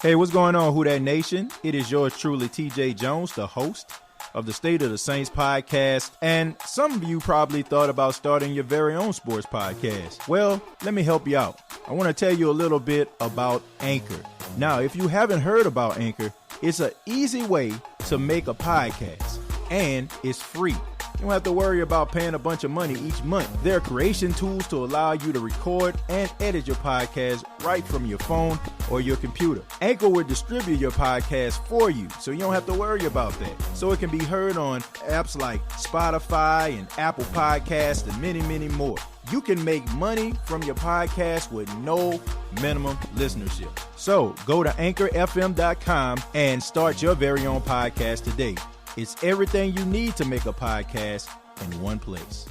Hey, what's going on, Who Dat Nation? It is yours truly, TJ Jones, the host of the State of the Saints podcast. And some of you probably thought about starting your very own sports podcast. Well, let me help you out. I want to tell you a little bit about Anchor. Now, if you haven't heard about Anchor, it's an easy way to make a podcast, and it's free. You don't have to worry about paying a bunch of money each month. There are creation tools to allow you to record and edit your podcast right from your phone or your computer. Anchor will distribute your podcast for you, so you don't have to worry about that. So it can be heard on apps like Spotify and Apple Podcasts and many, many more. You can make money from your podcast with no minimum listenership. So go to anchorfm.com and start your very own podcast today. It's everything you need to make a podcast in one place.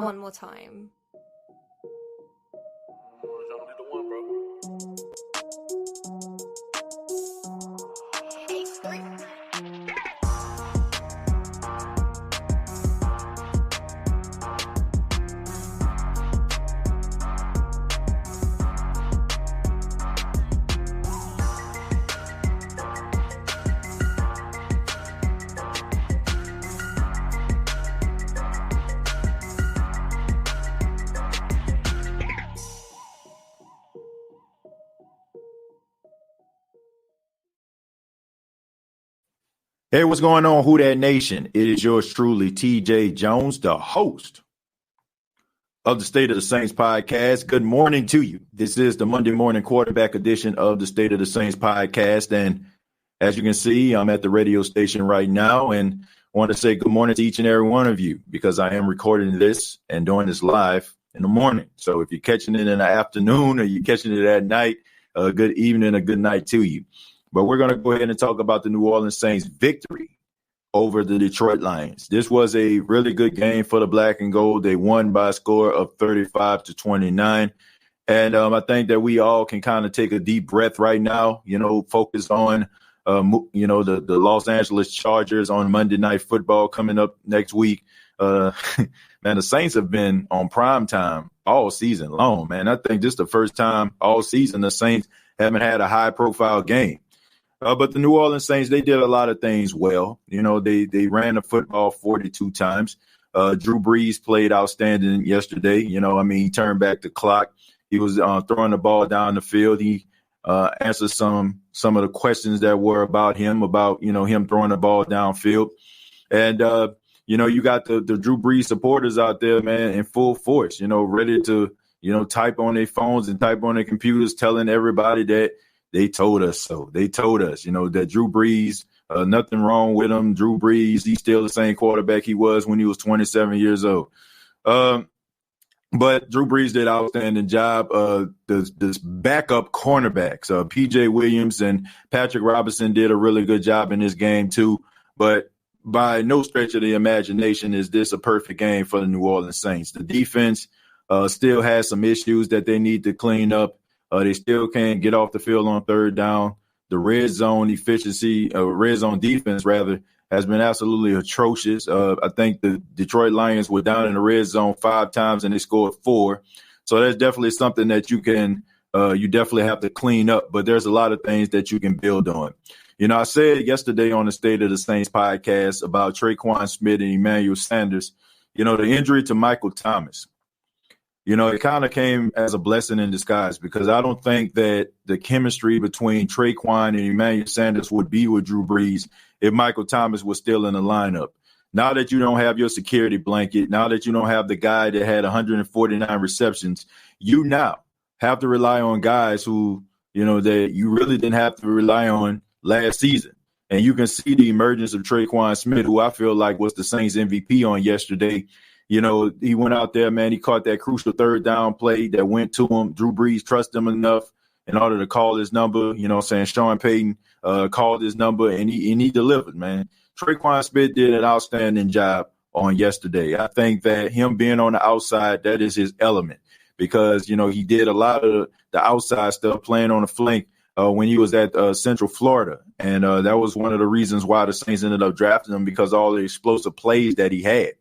One more time. Hey, what's going on, Who Dat Nation? It is yours truly, TJ Jones, the host of the State of the Saints podcast. Good morning to you. This is the Monday morning quarterback edition of the State of the Saints podcast. And as you can see, I'm at the radio station right now and want to say good morning to each and every one of you because I am recording this and doing this live in the morning. So if you're catching it in the afternoon or you're catching it at night, good evening, a good night to you. But we're going to go ahead and talk about the New Orleans Saints victory over the Detroit Lions. This was a really good game for the black and gold. They won by a score of 35-29. And I think that we all can kind of take a deep breath right now, focus on, the Los Angeles Chargers on Monday Night Football coming up next week. Man, the Saints have been on prime time all season long, man. I think this is the first time all season the Saints haven't had a high-profile game. But the New Orleans Saints, they did a lot of things well. They ran the football 42 times. Drew Brees played outstanding yesterday. He turned back the clock. He was throwing the ball down the field. He answered some of the questions that were about him throwing the ball downfield. And, you got the Drew Brees supporters out there, man, in full force, ready to, type on their phones and type on their computers, telling everybody that they told us so. They told us, that Drew Brees, nothing wrong with him. Drew Brees, he's still the same quarterback he was when he was 27 years old. But Drew Brees did an outstanding job. The backup cornerbacks, P.J. Williams and Patrick Robinson did a really good job in this game too. But by no stretch of the imagination is this a perfect game for the New Orleans Saints. The defense still has some issues that they need to clean up. They still can't get off the field on third down. The red zone defense, has been absolutely atrocious. I think the Detroit Lions were down in the red zone 5 times and they scored 4. So that's definitely something that you definitely have to clean up. But there's a lot of things that you can build on. I said yesterday on the State of the Saints podcast about Tre'Quan Smith and Emmanuel Sanders, the injury to Michael Thomas. It kind of came as a blessing in disguise because I don't think that the chemistry between Tre'Quan and Emmanuel Sanders would be with Drew Brees if Michael Thomas was still in the lineup. Now that you don't have your security blanket, now that you don't have the guy that had 149 receptions, you now have to rely on guys who, that you really didn't have to rely on last season. And you can see the emergence of Tre'Quan Smith, who I feel like was the Saints MVP on yesterday. He went out there, man. He caught that crucial third down play that went to him. Drew Brees trusted him enough in order to call his number. Sean Payton called his number, and he delivered, man. Tre'Quan Smith did an outstanding job on yesterday. I think that him being on the outside, that is his element because, he did a lot of the outside stuff playing on the flank when he was at Central Florida. And that was one of the reasons why the Saints ended up drafting him because all the explosive plays that he had.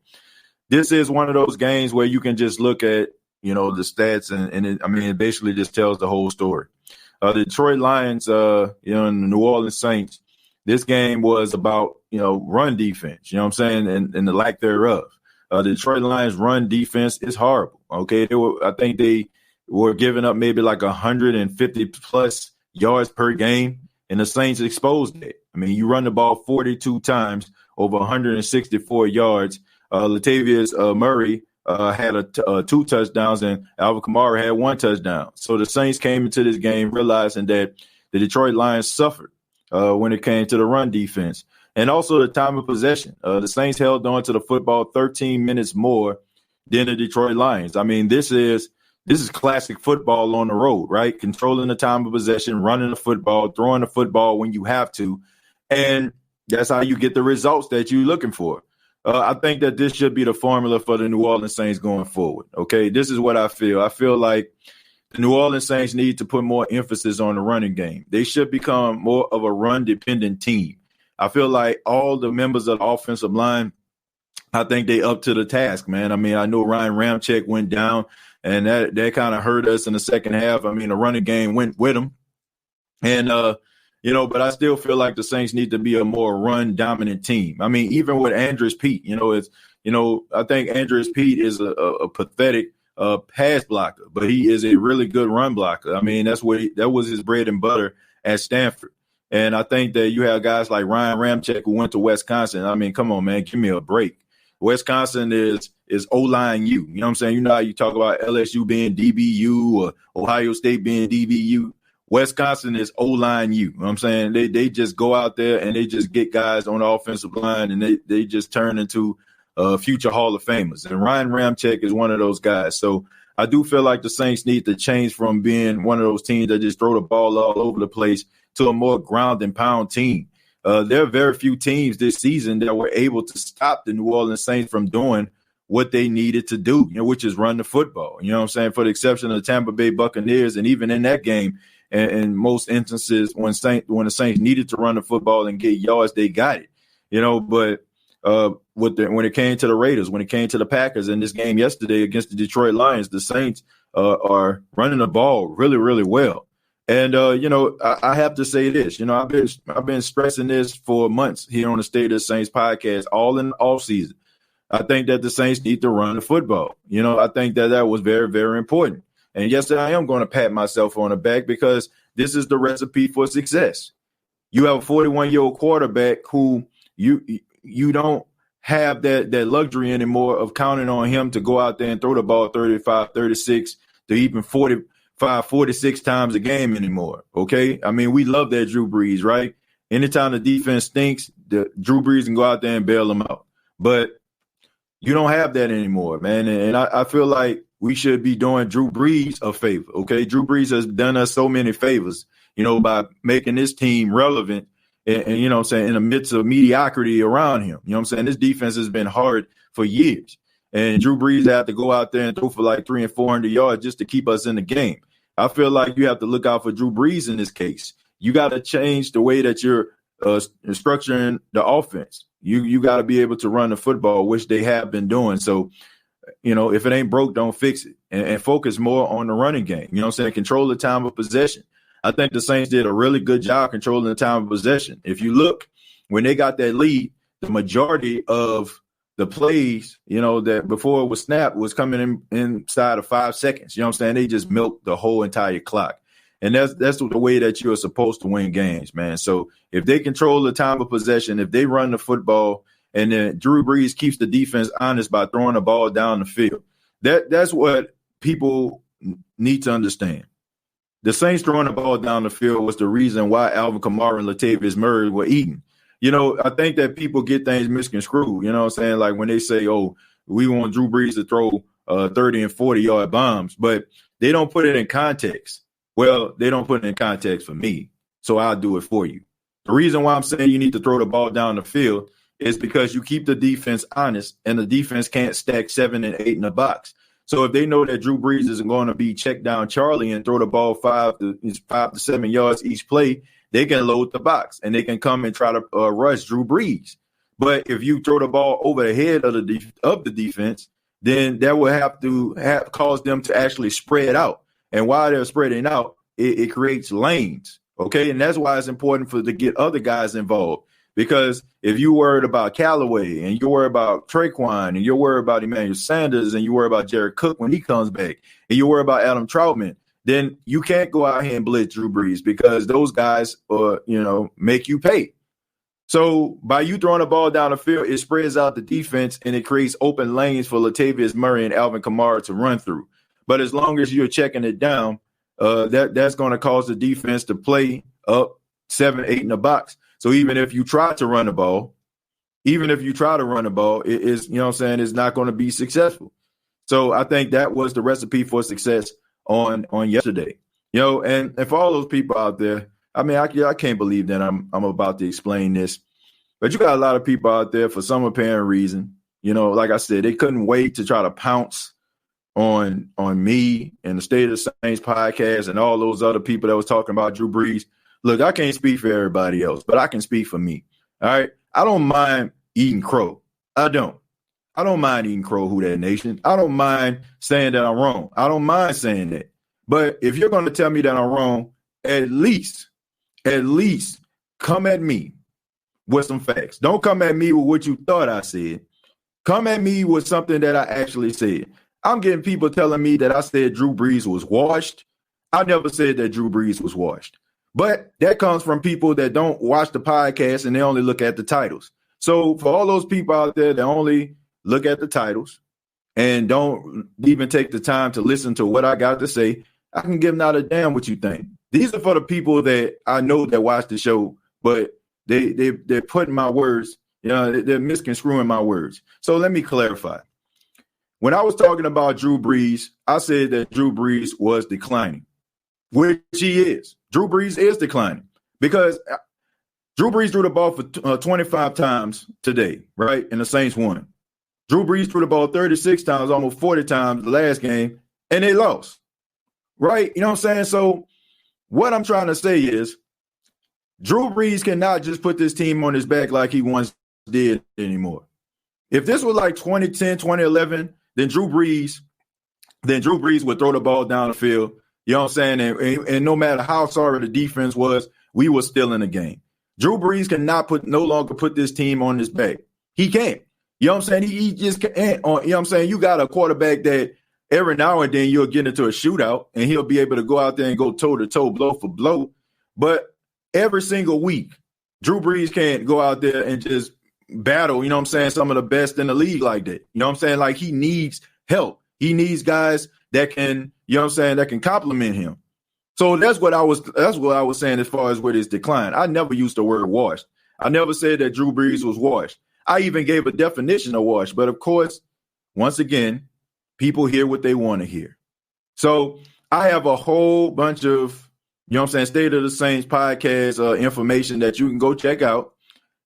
this is one of those games where you can just look at, the stats and it basically just tells the whole story. The Detroit Lions, and the New Orleans Saints, this game was about, run defense, you know what I'm saying, and the lack thereof. The Detroit Lions run defense is horrible. Okay. I think they were giving up maybe like 150 plus yards per game, and the Saints exposed it. I mean, you run the ball 42 times over 164 yards. Latavius Murray had 2 touchdowns, and Alvin Kamara had 1 touchdown. So the Saints came into this game realizing that the Detroit Lions suffered when it came to the run defense. And also the time of possession. The Saints held on to the football 13 minutes more than the Detroit Lions. I mean, this is classic football on the road, right? Controlling the time of possession, running the football, throwing the football when you have to. And that's how you get the results that you're looking for. I think that this should be the formula for the New Orleans Saints going forward. Okay, this is what I feel. I feel like the New Orleans Saints need to put more emphasis on the running game. They should become more of a run-dependent team. I feel like all the members of the offensive line, I think they up to the task, man. I mean, I know Ryan Ramczyk went down, and that kind of hurt us in the second half. I mean, the running game went with him. And, but I still feel like the Saints need to be a more run-dominant team. I mean, even with Andres Pete, I think Andres Pete is a pathetic pass blocker, but he is a really good run blocker. I mean, that was his bread and butter at Stanford. And I think that you have guys like Ryan Ramczyk who went to Wisconsin. I mean, come on, man, give me a break. Wisconsin is O-line U. You know what I'm saying? You know how you talk about LSU being DBU or Ohio State being DBU. Wisconsin is O-line U. You know what I'm saying? They just go out there and they just get guys on the offensive line, and they just turn into future Hall of Famers. And Ryan Ramczyk is one of those guys. So I do feel like the Saints need to change from being one of those teams that just throw the ball all over the place to a more ground and pound team. There are very few teams this season that were able to stop the New Orleans Saints from doing what they needed to do, which is run the football. You know what I'm saying? For the exception of the Tampa Bay Buccaneers, and even in that game, in most instances, when the Saints needed to run the football and get yards, they got it. But when it came to the Raiders, when it came to the Packers in this game yesterday against the Detroit Lions, the Saints are running the ball really, really well. And, I have to say this, I've been stressing this for months here on the State of the Saints podcast, all in the offseason. I think that the Saints need to run the football. I think that was very, very important. And yes, I am going to pat myself on the back because this is the recipe for success. You have a 41-year-old quarterback who you don't have that luxury anymore of counting on him to go out there and throw the ball 35, 36 to even 45, 46 times a game anymore. Okay. I mean, we love that Drew Brees, right? Anytime the defense stinks, Drew Brees can go out there and bail them out. But you don't have that anymore, man. And I feel like we should be doing Drew Brees a favor. Okay. Drew Brees has done us so many favors, by making this team relevant and in the midst of mediocrity around him. This defense has been hard for years. And Drew Brees had to go out there and throw for like 300 and 400 yards just to keep us in the game. I feel like you have to look out for Drew Brees in this case. You got to change the way that you're structuring the offense. You got to be able to run the football, which they have been doing. So, if it ain't broke, don't fix it, and focus more on the running game. Control the time of possession. I think the Saints did a really good job controlling the time of possession. If you look, when they got that lead, the majority of the plays, that before it was snapped was coming inside of 5 seconds. They just milked the whole entire clock. And that's the way that you're supposed to win games, man. So if they control the time of possession, if they run the football, and then Drew Brees keeps the defense honest by throwing the ball down the field, that's what people need to understand. The Saints throwing the ball down the field was the reason why Alvin Kamara and Latavius Murray were eating. I think that people get things misconstrued. Like when they say, oh, we want Drew Brees to throw 30 and 40-yard bombs, but they don't put it in context. Well, they don't put it in context for me, so I'll do it for you. The reason why I'm saying you need to throw the ball down the field is because you keep the defense honest, and the defense can't stack 7 and 8 in the box. So if they know that Drew Brees isn't going to be check down Charlie and throw the ball 5 to 7 yards each play, they can load the box and they can come and try to rush Drew Brees. But if you throw the ball over the head of the defense, then that will have to cause them to actually spread out. And while they're spreading out, it creates lanes. Okay, and that's why it's important to get other guys involved. Because if you worried about Callaway and you're worried about Traquan and you're worried about Emmanuel Sanders and you worry about Jared Cook when he comes back and you worry about Adam Troutman, then you can't go out here and blitz Drew Brees because those guys, make you pay. So by you throwing the ball down the field, it spreads out the defense and it creates open lanes for Latavius Murray and Alvin Kamara to run through. But as long as you're checking it down, that's going to cause the defense to play up 7-8 in the box. So even if you try to run the ball, it is, it's not going to be successful. So I think that was the recipe for success on yesterday. And for all those people out there, I mean, I can't believe that I'm about to explain this, but you got a lot of people out there for some apparent reason. Like I said, they couldn't wait to try to pounce on me and the State of the Saints podcast and all those other people that was talking about Drew Brees. Look, I can't speak for everybody else, but I can speak for me. All right. I don't mind eating crow. I don't mind eating crow, Who Dat Nation. I don't mind saying that I'm wrong. I don't mind saying that. But if you're going to tell me that I'm wrong, at least come at me with some facts. Don't come at me with what you thought I said. Come at me with something that I actually said. I'm getting people telling me that I said Drew Brees was washed. I never said that Drew Brees was washed. But that comes from people that don't watch the podcast and they only look at the titles. So for all those people out there that only look at the titles and don't even take the time to listen to what I got to say, I can give not a damn what you think. These are for the people that I know that watch the show, but they're putting my words, they're misconstruing my words. So let me clarify. When I was talking about Drew Brees, I said that Drew Brees was declining, which he is. Drew Brees is declining because Drew Brees threw the ball for 25 times today, right? And the Saints won. Drew Brees threw the ball 36 times, almost 40 times the last game, and they lost, right? You know what I'm saying? So what I'm trying to say is Drew Brees cannot just put this team on his back like he once did anymore. If this was like 2010, 2011, then Drew Brees would throw the ball down the field. You know what I'm saying? And no matter how sorry the defense was, we were still in the game. Drew Brees cannot no longer put this team on his back. He can't. You know what I'm saying? He just can't. You know what I'm saying? You got a quarterback that every now and then you'll get into a shootout and he'll be able to go out there and go toe-to-toe, blow for blow. But every single week, Drew Brees can't go out there and just battle, you know what I'm saying, some of the best in the league like that. You know what I'm saying? Like he needs help. He needs guys that can, you know what I'm saying, that can compliment him. So that's what I was saying as far as with his decline. I never used the word washed. I never said that Drew Brees was washed. I even gave a definition of washed. But of course, once again, people hear what they want to hear. So I have a whole bunch of, you know what I'm saying, State of the Saints podcast information that you can go check out.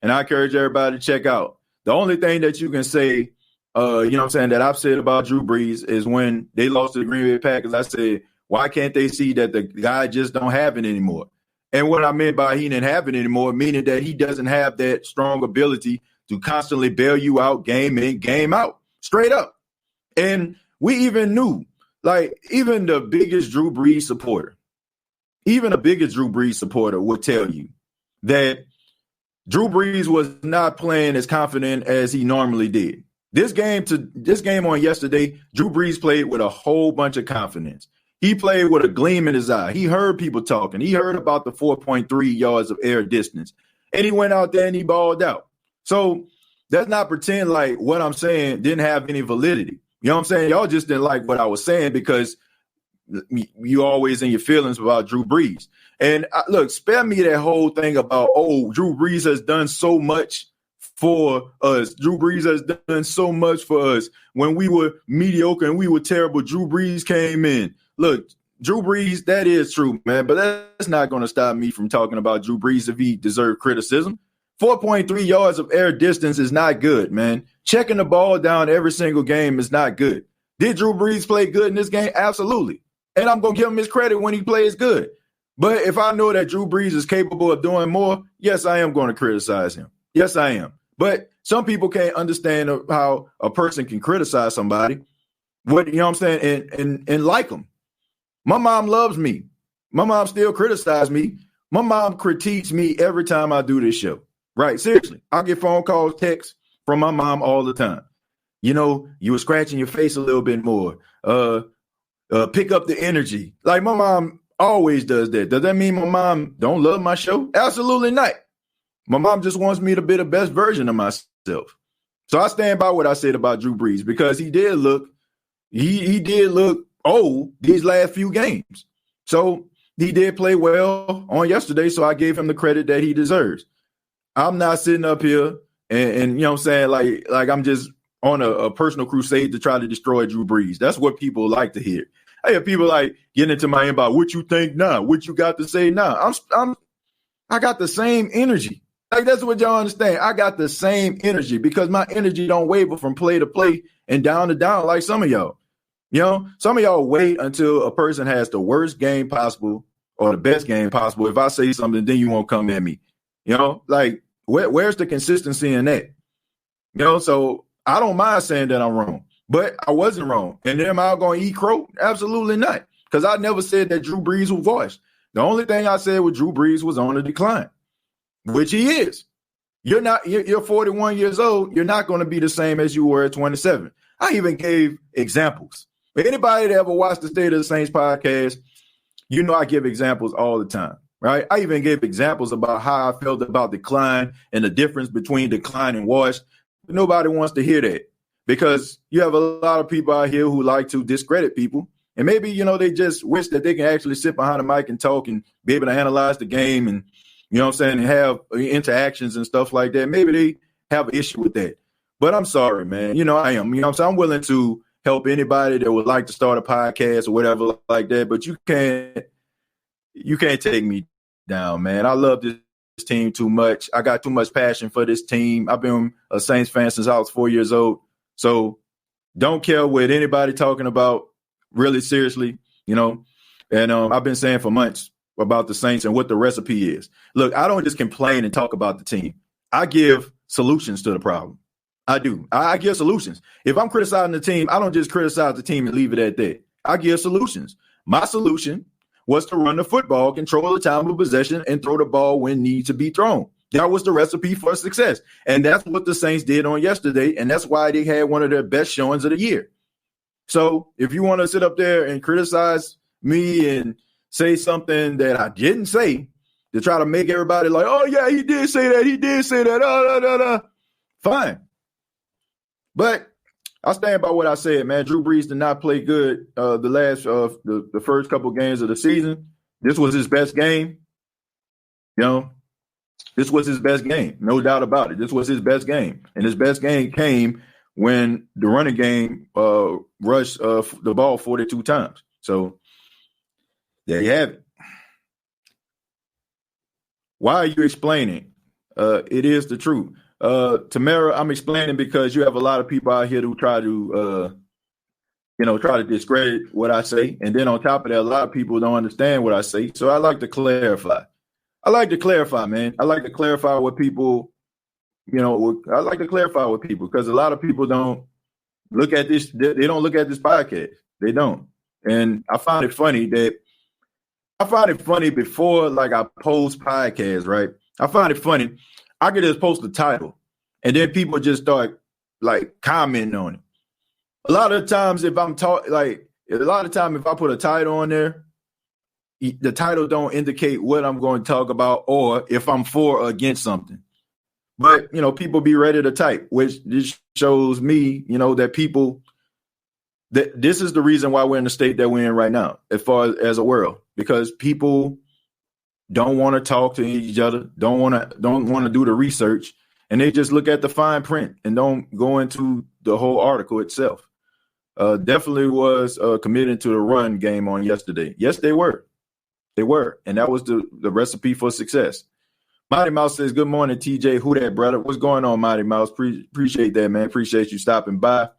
And I encourage everybody to check out. The only thing that you can say, you know what I'm saying, that I've said about Drew Brees is when they lost to the Green Bay Packers, I said, why can't they see that the guy just don't have it anymore? And what I meant by he didn't have it anymore, meaning that he doesn't have that strong ability to constantly bail you out game in, game out, straight up. And we even knew, like, even the biggest Drew Brees supporter would tell you that Drew Brees was not playing as confident as he normally did. This game on yesterday, Drew Brees played with a whole bunch of confidence. He played with a gleam in his eye. He heard people talking. He heard about the 4.3 yards of air distance. And he went out there and he balled out. So let's not pretend like what I'm saying didn't have any validity. You know what I'm saying? Y'all just didn't like what I was saying because you always in your feelings about Drew Brees. And look, spare me that whole thing about, Drew Brees has done so much for us. Drew Brees has done so much for us. When we were mediocre and we were terrible, Drew Brees came in. Look, Drew Brees, that is true, man, but that's not going to stop me from talking about Drew Brees if he deserved criticism. 4.3 yards of air distance is not good, man. Checking the ball down every single game is not good. Did Drew Brees play good in this game? Absolutely. And I'm going to give him his credit when he plays good. But if I know that Drew Brees is capable of doing more, yes, I am going to criticize him. Yes, I am. But Some people can't understand how a person can criticize somebody, you know what I'm saying, and like them. My mom loves me. My mom still criticizes me. My mom critiques me every time I do this show. Right? Seriously. I get phone calls, texts from my mom all the time. You know, you were scratching your face a little bit more. Pick up the energy. Like my mom always does that. Does that mean my mom don't love my show? Absolutely not. My mom just wants me to be the best version of myself. So I stand by what I said about Drew Brees because he did look old these last few games. So he did play well on yesterday, so I gave him the credit that he deserves. I'm not sitting up here and you know what I'm saying, like I'm just on a personal crusade to try to destroy Drew Brees. That's what people like to hear. I hear people like getting into my inbox, what you think now? What you got to say now? I got the same energy. Like, that's what y'all understand. I got the same energy because my energy don't waver from play to play and down to down like some of y'all. You know, some of y'all wait until a person has the worst game possible or the best game possible. If I say something, then you won't come at me. You know, like where's the consistency in that? You know, so I don't mind saying that I'm wrong, but I wasn't wrong. And am I going to eat crow? Absolutely not. Because I never said that Drew Brees was washed. The only thing I said with Drew Brees was on the decline, which he is. You're 41 years old. You're not going to be the same as you were at 27. I even gave examples. For anybody that ever watched the State of the Saints podcast, you know I give examples all the time, right? I even gave examples about how I felt about decline and the difference between decline and wash. But nobody wants to hear that because you have a lot of people out here who like to discredit people. And maybe, you know, they just wish that they can actually sit behind a mic and talk and be able to analyze the game and, you know what I'm saying, and have interactions and stuff like that. Maybe they have an issue with that. But I'm sorry, man. You know, I am. You know what I'm saying? I'm willing to help anybody that would like to start a podcast or whatever like that. But you can't take me down, man. I love this team too much. I got too much passion for this team. I've been a Saints fan since I was 4 years old. So don't care what anybody talking about really seriously, you know. And I've been saying for months about the Saints and what the recipe is. Look, I don't just complain and talk about the team. I give solutions to the problem. I do. I give solutions. If I'm criticizing the team, I don't just criticize the team and leave it at that. I give solutions. My solution was to run the football, control the time of possession, and throw the ball when need to be thrown. That was the recipe for success. And that's what the Saints did on yesterday, and that's why they had one of their best showings of the year. So if you want to sit up there and criticize me and say something that I didn't say to try to make everybody like, oh, yeah, he did say that. He did say that. Fine. But I stand by what I said, man. Drew Brees did not play good the first couple games of the season. This was his best game. You know, this was his best game. No doubt about it. This was his best game. And his best game came when the running game rushed the ball 42 times. So there you have it. Why are you explaining? It is the truth. Tamara, I'm explaining because you have a lot of people out here who try to discredit what I say. And then on top of that, a lot of people don't understand what I say. So I like to clarify. Man. I like to clarify what people, I like to clarify with people because a lot of people don't look at this. They don't look at this podcast. They don't. And I find it funny before, like, I post podcasts, right? I find it funny. I could just post the title and then people just start like commenting on it. A lot of times if I put a title on there, the title don't indicate what I'm going to talk about or if I'm for or against something. But, people be ready to type, which this shows me, that people, that this is the reason why we're in the state that we're in right now, as far as a world, because people don't want to talk to each other, don't want to do the research, and they just look at the fine print and don't go into the whole article itself. Definitely was committed to the run game on yesterday. Yes, they were. And that was the recipe for success. Mighty Mouse says, good morning, TJ. Who that, brother? What's going on, Mighty Mouse? Appreciate that, man. Appreciate you stopping by.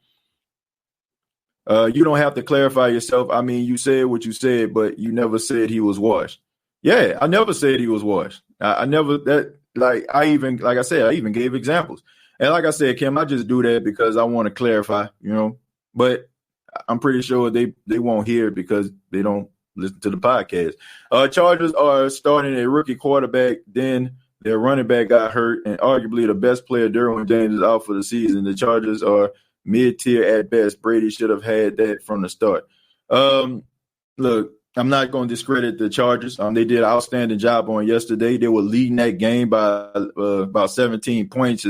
You don't have to clarify yourself. I mean, you said what you said, but you never said he was washed. Yeah, I never said he was washed. I even gave examples. And like I said, Kim, I just do that because I want to clarify, but I'm pretty sure they won't hear it because they don't listen to the podcast. Chargers are starting a rookie quarterback. Then their running back got hurt, and arguably the best player, Derwin James, is out for the season. The Chargers are mid-tier at best. Brady should have had that from the start. Look, I'm not going to discredit the Chargers. They did an outstanding job on yesterday. They were leading that game by about 17 points.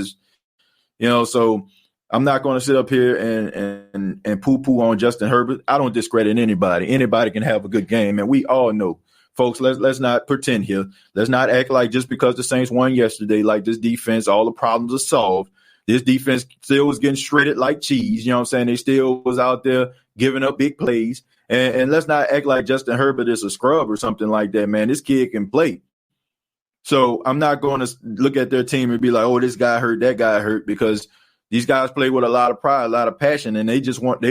So I'm not going to sit up here and poo-poo on Justin Herbert. I don't discredit anybody. Anybody can have a good game, and we all know. Folks, let's not pretend here. Let's not act like just because the Saints won yesterday, like this defense, all the problems are solved. This defense still was getting shredded like cheese. You know what I'm saying? They still was out there giving up big plays. And let's not act like Justin Herbert is a scrub or something like that, man. This kid can play. So I'm not going to look at their team and be like, oh, this guy hurt, that guy hurt, because these guys play with a lot of pride, a lot of passion, and they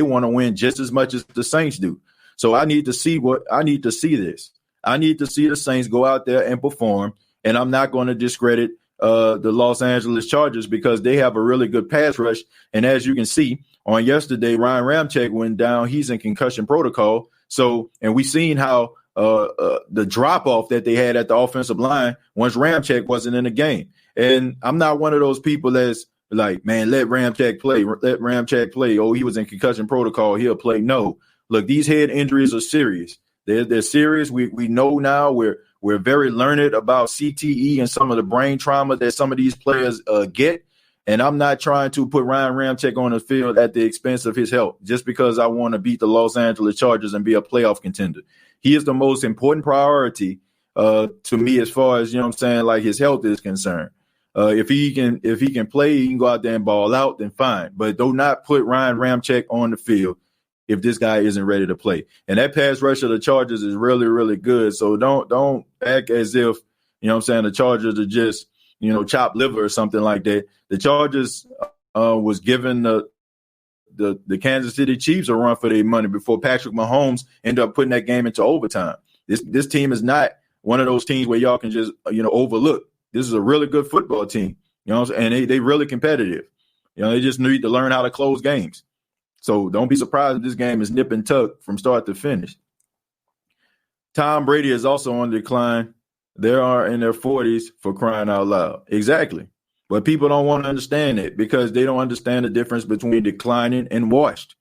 want to win just as much as the Saints do. So I need to see this. I need to see the Saints go out there and perform, and I'm not going to discredit the Los Angeles Chargers because they have a really good pass rush. And as you can see on yesterday, Ryan Ramczyk went down. He's in concussion protocol. So, and we've seen how the drop-off that they had at the offensive line once Ramczyk wasn't in the game. And I'm not one of those people that's like, man, let Ramczyk play. Let Ramczyk play. Oh, he was in concussion protocol. He'll play. No. Look, these head injuries are serious. They're serious. We know now we're very learned about CTE and some of the brain trauma that some of these players get. And I'm not trying to put Ryan Ramczyk on the field at the expense of his health just because I want to beat the Los Angeles Chargers and be a playoff contender. He is the most important priority to me as far as, like his health is concerned. If he can play, he can go out there and ball out, then fine. But do not put Ryan Ramczyk on the field if this guy isn't ready to play. And that pass rush of the Chargers is really, really good. So don't act as if, the Chargers are just, chopped liver or something like that. The Chargers was giving the Kansas City Chiefs a run for their money before Patrick Mahomes ended up putting that game into overtime. This team is not one of those teams where y'all can just, overlook. This is a really good football team, and they really competitive. They just need to learn how to close games. So don't be surprised if this game is nip and tuck from start to finish. Tom Brady is also on decline. They are in their 40s, for crying out loud. Exactly. But people don't want to understand it because they don't understand the difference between declining and washed.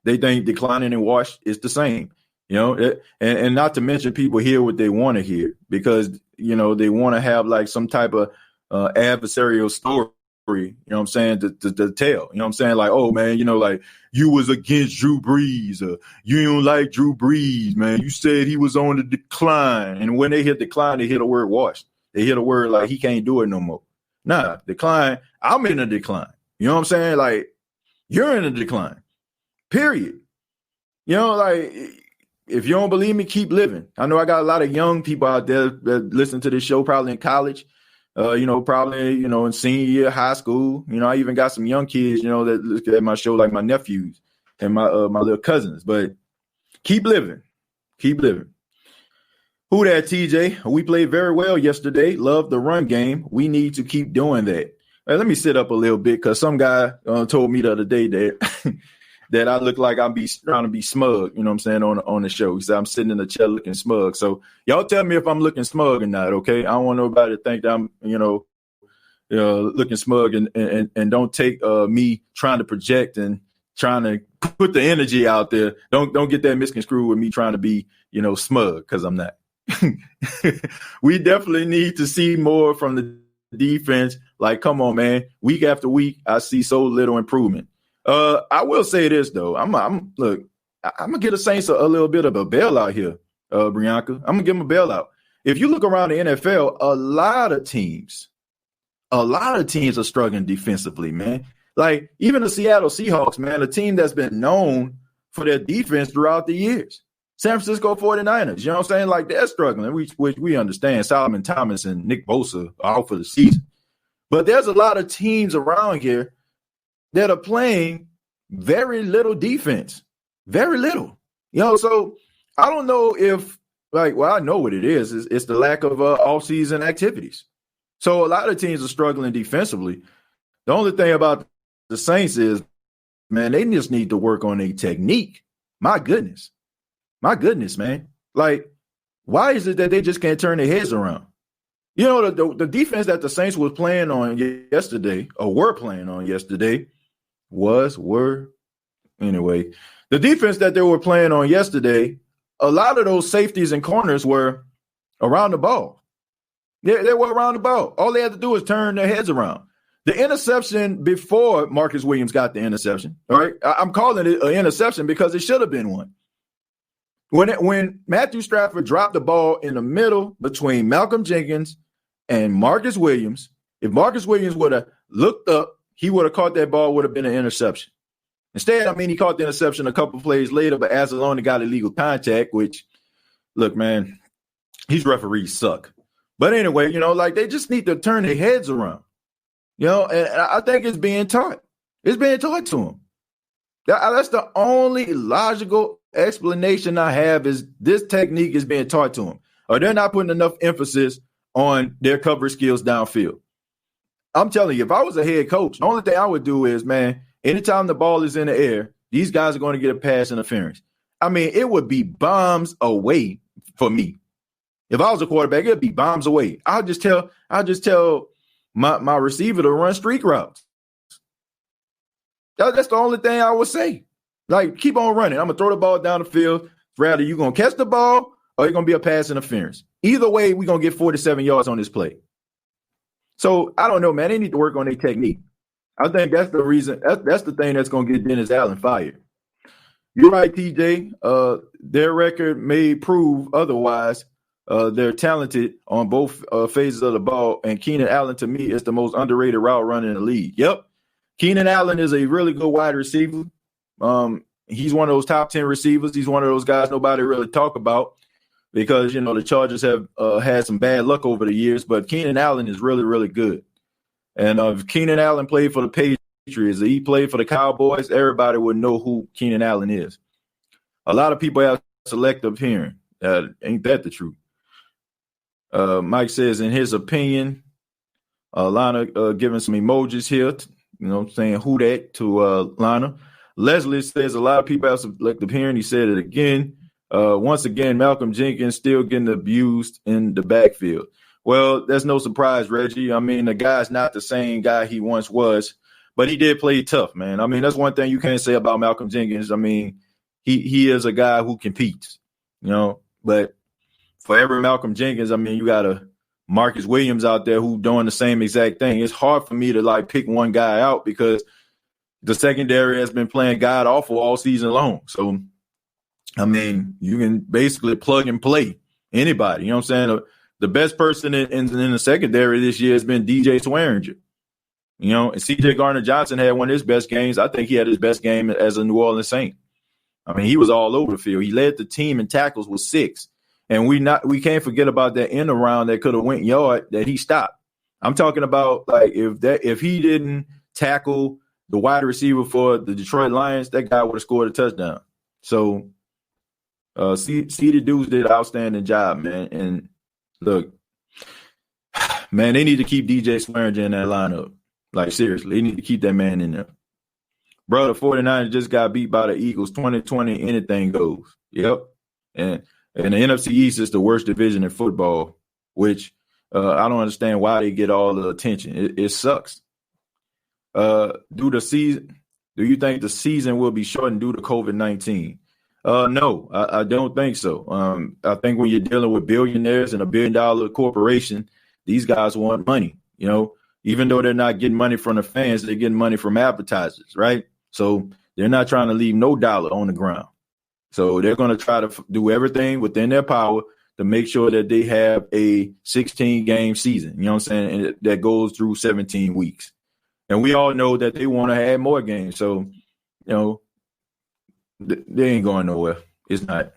They think declining and washed is the same, and not to mention people hear what they want to hear because, they want to have like some type of adversarial story. To tell, like, oh man, like you was against Drew Brees, or you don't like Drew Brees, man. You said he was on the decline. And when they hit decline, they hit a word washed. They hit a word like he can't do it no more. Nah, decline. I'm in a decline. You know what I'm saying? Like you're in a decline, period. Like if you don't believe me, keep living. I know I got a lot of young people out there that listen to this show, probably in college. Probably, in senior year, high school. I even got some young kids, that look at my show, like my nephews and my little cousins. But keep living. Keep living. Who that, TJ? We played very well yesterday. Loved the run game. We need to keep doing that. Let me sit up a little bit because some guy told me the other day that that I look like I'm trying to be smug, on the show. He said I'm sitting in the chair looking smug. So y'all tell me if I'm looking smug or not, okay? I don't want nobody to think that I'm, looking smug and don't take me trying to project and trying to put the energy out there. Don't get that misconstrued with me trying to be, smug because I'm not. We definitely need to see more from the defense. Like, come on, man. Week after week, I see so little improvement. I will say this though. I'm gonna get the Saints a little bit of a bailout here, Brianka. I'm gonna give them a bailout. If you look around the NFL, a lot of teams are struggling defensively, man. Like even the Seattle Seahawks, man, a team that's been known for their defense throughout the years. San Francisco 49ers, you know what I'm saying? Like they're struggling, which we understand. Solomon Thomas and Nick Bosa are out for the season. But there's a lot of teams around here that are playing very little defense, very little, so I don't know if I know what it is. It's the lack of off-season activities. So a lot of teams are struggling defensively. The only thing about the Saints is, man, they just need to work on their technique. My goodness, man. Like, why is it that they just can't turn their heads around? You know, the defense that the Saints was playing on yesterday, or were playing on yesterday, anyway, the defense that they were playing on yesterday, a lot of those safeties and corners were around the ball. They were around the ball. All they had to do was turn their heads around. The interception before Marcus Williams got the interception, all right? I'm calling it an interception because it should have been one. When Matthew Stafford dropped the ball in the middle between Malcolm Jenkins and Marcus Williams, if Marcus Williams would have looked up, he would have caught that ball, would have been an interception. Instead, I mean, he caught the interception a couple plays later, but Anzalone got illegal contact, which, look, man, these referees suck. But anyway, you know, like they just need to turn their heads around. You know, and I think it's being taught. It's being taught to them. That's the only logical explanation I have is this technique is being taught to them. Or they're not putting enough emphasis on their coverage skills downfield. I'm telling you, if I was a head coach, the only thing I would do is, man, anytime the ball is in the air, these guys are going to get a pass interference. I mean, it would be bombs away for me. If I was a quarterback, it'd be bombs away. I'll just tell my receiver to run streak routes. That's the only thing I would say. Like, keep on running. I'm going to throw the ball down the field. Rather, you're going to catch the ball or you're going to be a pass interference. Either way, we're going to get 47 yards on this play. So, I don't know, man. They need to work on their technique. I think that's the reason. That's the thing that's going to get Dennis Allen fired. You're right, TJ. Their record may prove otherwise. They're talented on both phases of the ball. And Keenan Allen, to me, is the most underrated route runner in the league. Yep. Keenan Allen is a really good wide receiver. He's one of those top 10 receivers. He's one of those guys nobody really talk about because, you know, the Chargers have had some bad luck over the years. But Keenan Allen is really, really good. And if Keenan Allen played for the Patriots, if he played for the Cowboys, everybody would know who Keenan Allen is. A lot of people have selective hearing. Ain't that the truth? Mike says, in his opinion, Lana giving some emojis here, you know, saying who that to Lana. Leslie says a lot of people have selective hearing. He said it again. Once again, Malcolm Jenkins still getting abused in the backfield. Well, that's no surprise, Reggie. I mean, the guy's not the same guy he once was, but he did play tough, man. I mean, that's one thing you can't say about Malcolm Jenkins. I mean, he is a guy who competes, you know, but for every Malcolm Jenkins, I mean, you got a Marcus Williams out there who doing the same exact thing. It's hard for me to like pick one guy out because the secondary has been playing god awful all season long. So, I mean, you can basically plug and play anybody. You know what I'm saying? The best person in the secondary this year has been DJ Swearinger. You know, and C.J. Gardner-Johnson had one of his best games. I think he had his best game as a New Orleans Saint. I mean, he was all over the field. He led the team in tackles with 6. And we can't forget about that end around that could have went yard that he stopped. I'm talking about like if he didn't tackle the wide receiver for the Detroit Lions, that guy would have scored a touchdown. So C the dudes did an outstanding job, man. And look, man, they need to keep DJ Swearinger in that lineup. Like, seriously, they need to keep that man in there. Bro, the 49ers just got beat by the Eagles. 2020, anything goes. Yep. And the NFC East is the worst division in football, which I don't understand why they get all the attention. It sucks. Do you think the season will be shortened due to COVID-19? No, I don't think so. I think when you're dealing with billionaires and a $1 billion corporation, these guys want money. You know, even though they're not getting money from the fans, they're getting money from advertisers, right? So they're not trying to leave no dollar on the ground. So they're going to try to do everything within their power to make sure that they have a 16-game season, you know what I'm saying, and that goes through 17 weeks. And we all know that they want to add more games. So, you know, they ain't going nowhere. It's not.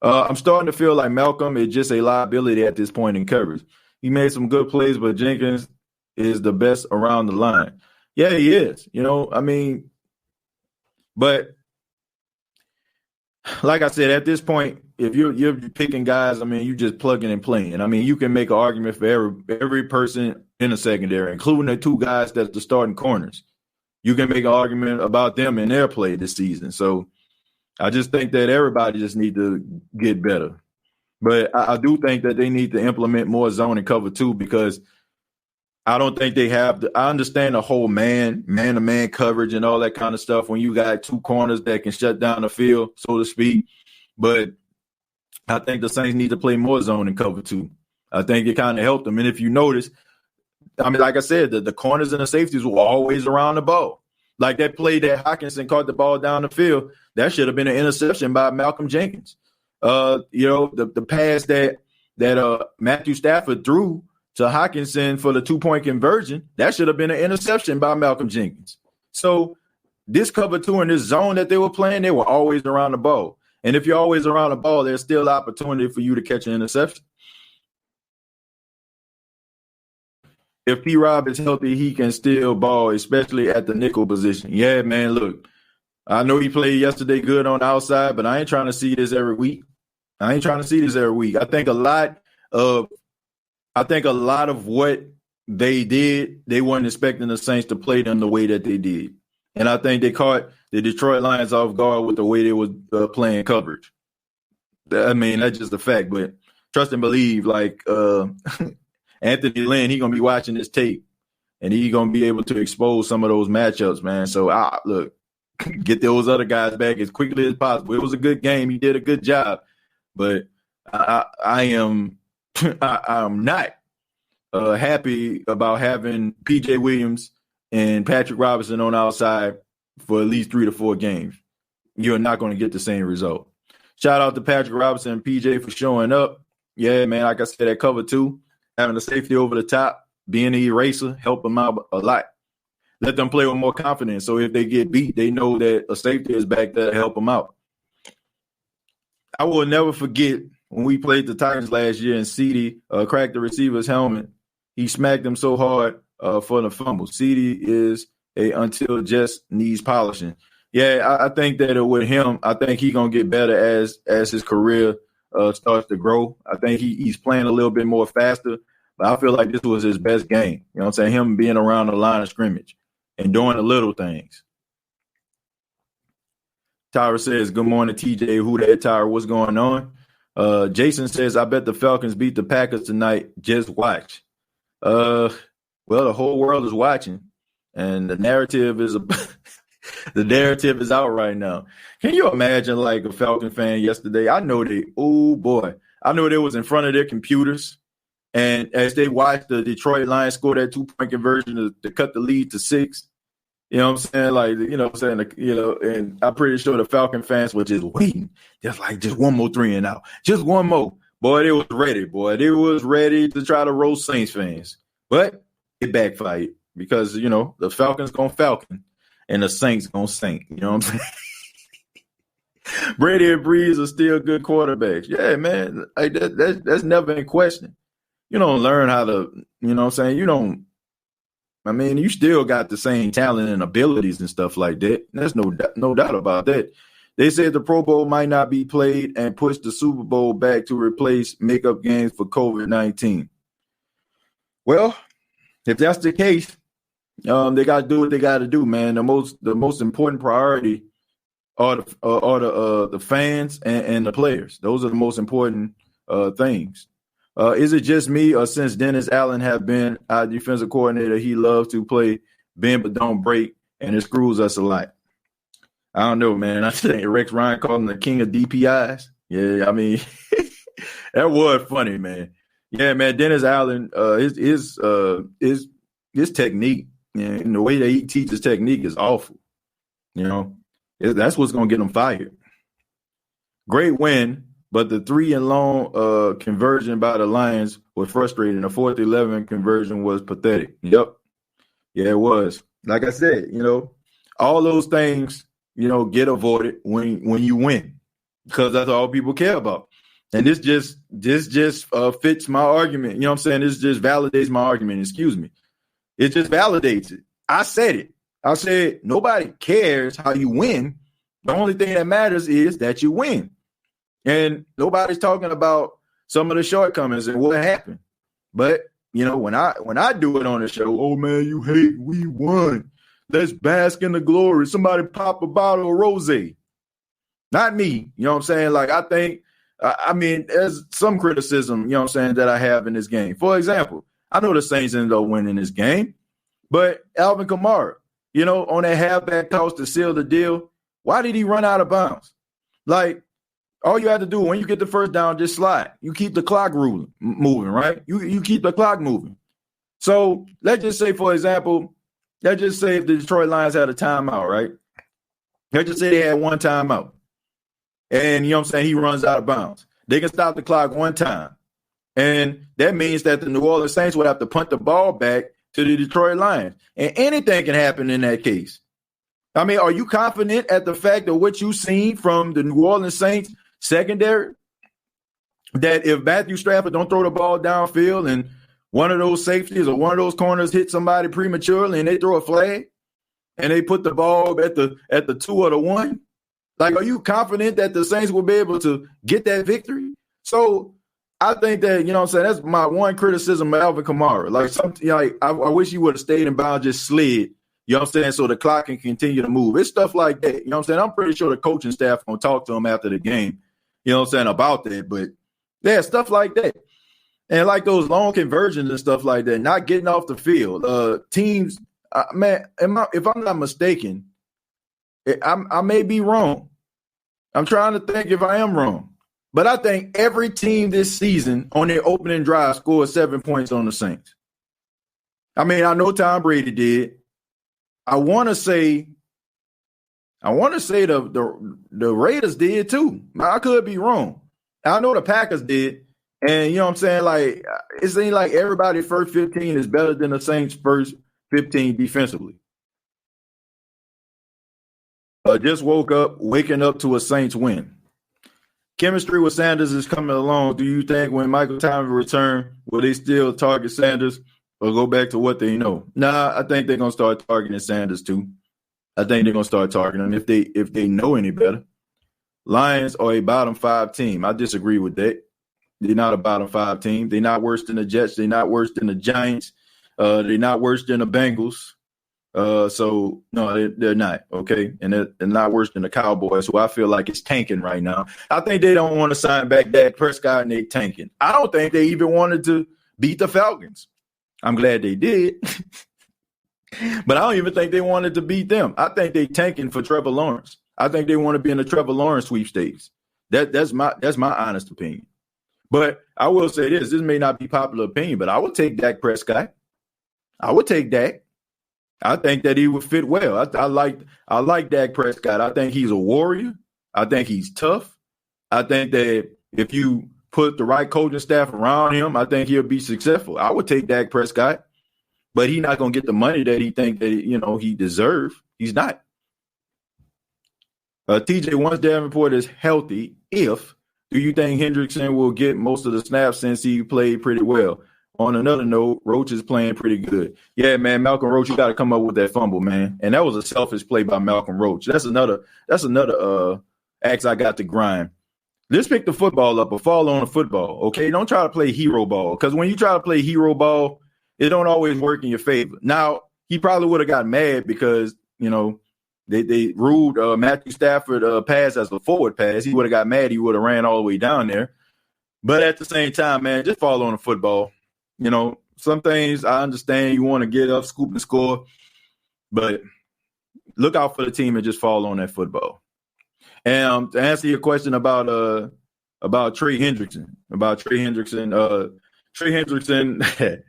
I'm starting to feel like Malcolm is just a liability at this point in coverage. He made some good plays, but Jenkins is the best around the line. Yeah, he is. You know, I mean, but like I said, at this point, if you're picking guys, I mean, you just plugging and playing. I mean, you can make an argument for every person in the secondary, including the two guys that's the starting corners. You can make an argument about them in their play this season. So I just think that everybody just need to get better. But I do think that they need to implement more zone and cover two, because I don't think they have I understand the whole man-to-man coverage and all that kind of stuff when you got two corners that can shut down the field, so to speak. But I think the Saints need to play more zone and cover two. I think it kind of helped them. And if you notice, I mean, like I said, the corners and the safeties were always around the ball. Like that play that Hockenson caught the ball down the field, that should have been an interception by Malcolm Jenkins. The pass that Matthew Stafford threw to Hockenson for the 2-point conversion, that should have been an interception by Malcolm Jenkins. So this cover two in this zone that they were playing, they were always around the ball. And if you're always around the ball, there's still opportunity for you to catch an interception. If P-Rob is healthy, he can still ball, especially at the nickel position. Yeah, man, look, I know he played yesterday good on the outside, but I ain't trying to see this every week. I think a lot of what they did, they weren't expecting the Saints to play them the way that they did. And I think they caught the Detroit Lions off guard with the way they were playing coverage. I mean, that's just a fact. But trust and believe, like Anthony Lynn, he's going to be watching this tape, and he's going to be able to expose some of those matchups, man. So, look, get those other guys back as quickly as possible. It was a good game. He did a good job. But I am not happy about having P.J. Williams and Patrick Robinson on outside for at least 3 to 4 games. You're not going to get the same result. Shout out to Patrick Robinson and P.J. for showing up. Yeah, man, like I said, that cover two, having the safety over the top, being the eraser, help them out a lot. Let them play with more confidence. So if they get beat, they know that a safety is back there to help them out. I will never forget when we played the Titans last year and CeeDee cracked the receiver's helmet. He smacked him so hard for the fumble. CeeDee is until just needs polishing. Yeah, I think that with him, I think he's going to get better as his career starts to grow. I think he's playing a little bit more faster, but I feel like this was his best game. You know what I'm saying? Him being around the line of scrimmage and doing the little things. Tyra says, good morning, TJ. Who that, Tyra? What's going on? Jason says, I bet the Falcons beat the Packers tonight. Just watch. Well, the whole world is watching, and the narrative is out right now. Can you imagine like a Falcon fan yesterday? I know they was in front of their computers, and as they watched the Detroit Lions score that 2-point conversion to cut the lead to 6. You know what I'm saying? Like, you know what I'm saying? And I'm pretty sure the Falcon fans were just waiting. Just one more 3 and out. Just one more. Boy, they was ready, They was ready to try to roast Saints fans. But it backfired because, the Falcons going to Falcon and the Saints going to Saint. You know what I'm saying? Brady and Breeze are still good quarterbacks. Yeah, man. Like that's never in question. You don't learn how to, you know what I'm saying? You still got the same talent and abilities and stuff like that. There's no doubt about that. They said the Pro Bowl might not be played and push the Super Bowl back to replace makeup games for COVID-19. Well, if that's the case, they got to do what they got to do, man. The most important priority are the fans and the players. Those are the most important things. Is it just me, or since Dennis Allen have been our defensive coordinator, he loves to play bend but don't break, and it screws us a lot? I don't know, man. I think Rex Ryan called him the king of DPIs. Yeah, I mean, that was funny, man. Yeah, man. Dennis Allen, his technique, and the way that he teaches technique is awful. That's what's gonna get him fired. Great win. But the 3-and-long conversion by the Lions was frustrating. The 4th-11 conversion was pathetic. Yep. Yeah, it was. Like I said, all those things, get avoided when you win, because that's all people care about. And this just fits my argument. You know what I'm saying? This just validates my argument. Excuse me. It just validates it. I said it. I said nobody cares how you win. The only thing that matters is that you win. And nobody's talking about some of the shortcomings and what happened. But when I do it on the show, oh man, you hate, we won. Let's bask in the glory. Somebody pop a bottle of rosé. Not me. You know what I'm saying? Like, I think, there's some criticism, that I have in this game. For example, I know the Saints ended up winning this game, but Alvin Kamara, on that halfback toss to seal the deal, why did he run out of bounds? Like, all you have to do when you get the first down, just slide. You keep the clock moving, right? You keep the clock moving. So let's just say, for example, if the Detroit Lions had a timeout, right? Let's just say they had one timeout. And, he runs out of bounds. They can stop the clock one time. And that means that the New Orleans Saints would have to punt the ball back to the Detroit Lions. And anything can happen in that case. Are you confident at the fact of what you've seen from the New Orleans Saints secondary, that if Matthew Stafford don't throw the ball downfield and one of those safeties or one of those corners hit somebody prematurely and they throw a flag and they put the ball at the 2 or the 1, like, are you confident that the Saints will be able to get that victory? So I think that, that's my one criticism of Alvin Kamara. Like, I wish he would have stayed in bounds, just slid, so the clock can continue to move. It's stuff like that. I'm pretty sure the coaching staff going to talk to him after the game, about that. But yeah, stuff like that. And like those long conversions and stuff like that, not getting off the field. Teams, if I'm not mistaken, I may be wrong. I'm trying to think if I am wrong. But I think every team this season on their opening drive scored 7 points on the Saints. I know Tom Brady did. I want to say the Raiders did too. I could be wrong. I know the Packers did. And like, it seems like everybody's first 15 is better than the Saints' first 15 defensively. Just waking up to a Saints win. Chemistry with Sanders is coming along. Do you think when Michael Thomas return, will they still target Sanders or go back to what they know? Nah, I think they're gonna start targeting Sanders too. I think they're gonna start targeting him if they know any better. Lions are a bottom 5 team. I disagree with that. They're not a bottom 5 team. They're not worse than the Jets. They're not worse than the Giants. They're not worse than the Bengals. So no, they're not, okay? And they're not worse than the Cowboys, who I feel like is tanking right now. I think they don't want to sign back Dak Prescott, and they tanking. I don't think they even wanted to beat the Falcons. I'm glad they did. But I don't even think they wanted to beat them. I think they tanking for Trevor Lawrence. I think they want to be in the Trevor Lawrence sweepstakes. That's my honest opinion. But I will say this may not be popular opinion, but I would take Dak Prescott. I would take Dak. I think that he would fit well. I like Dak Prescott. I think he's a warrior. I think he's tough. I think that if you put the right coaching staff around him, I think he'll be successful. I would take Dak Prescott, but he's not going to get the money that he think that he deserves. He's not. TJ, once Davenport is healthy, do you think Hendrickson will get most of the snaps since he played pretty well? On another note, Roach is playing pretty good. Yeah, man, Malcolm Roach, you got to come up with that fumble, man. And that was a selfish play by Malcolm Roach. That's another axe I got to grind. Let's pick the football up or fall on the football, okay? Don't try to play hero ball, because when you try to play hero ball, it don't always work in your favor. Now, he probably would have got mad because, they ruled Matthew Stafford pass as a forward pass. He would have got mad. He would have ran all the way down there. But at the same time, man, just fall on the football. Some things I understand you want to get up, scoop and score, but look out for the team and just fall on that football. And to answer your question about Trey Hendrickson, Trey Hendrickson,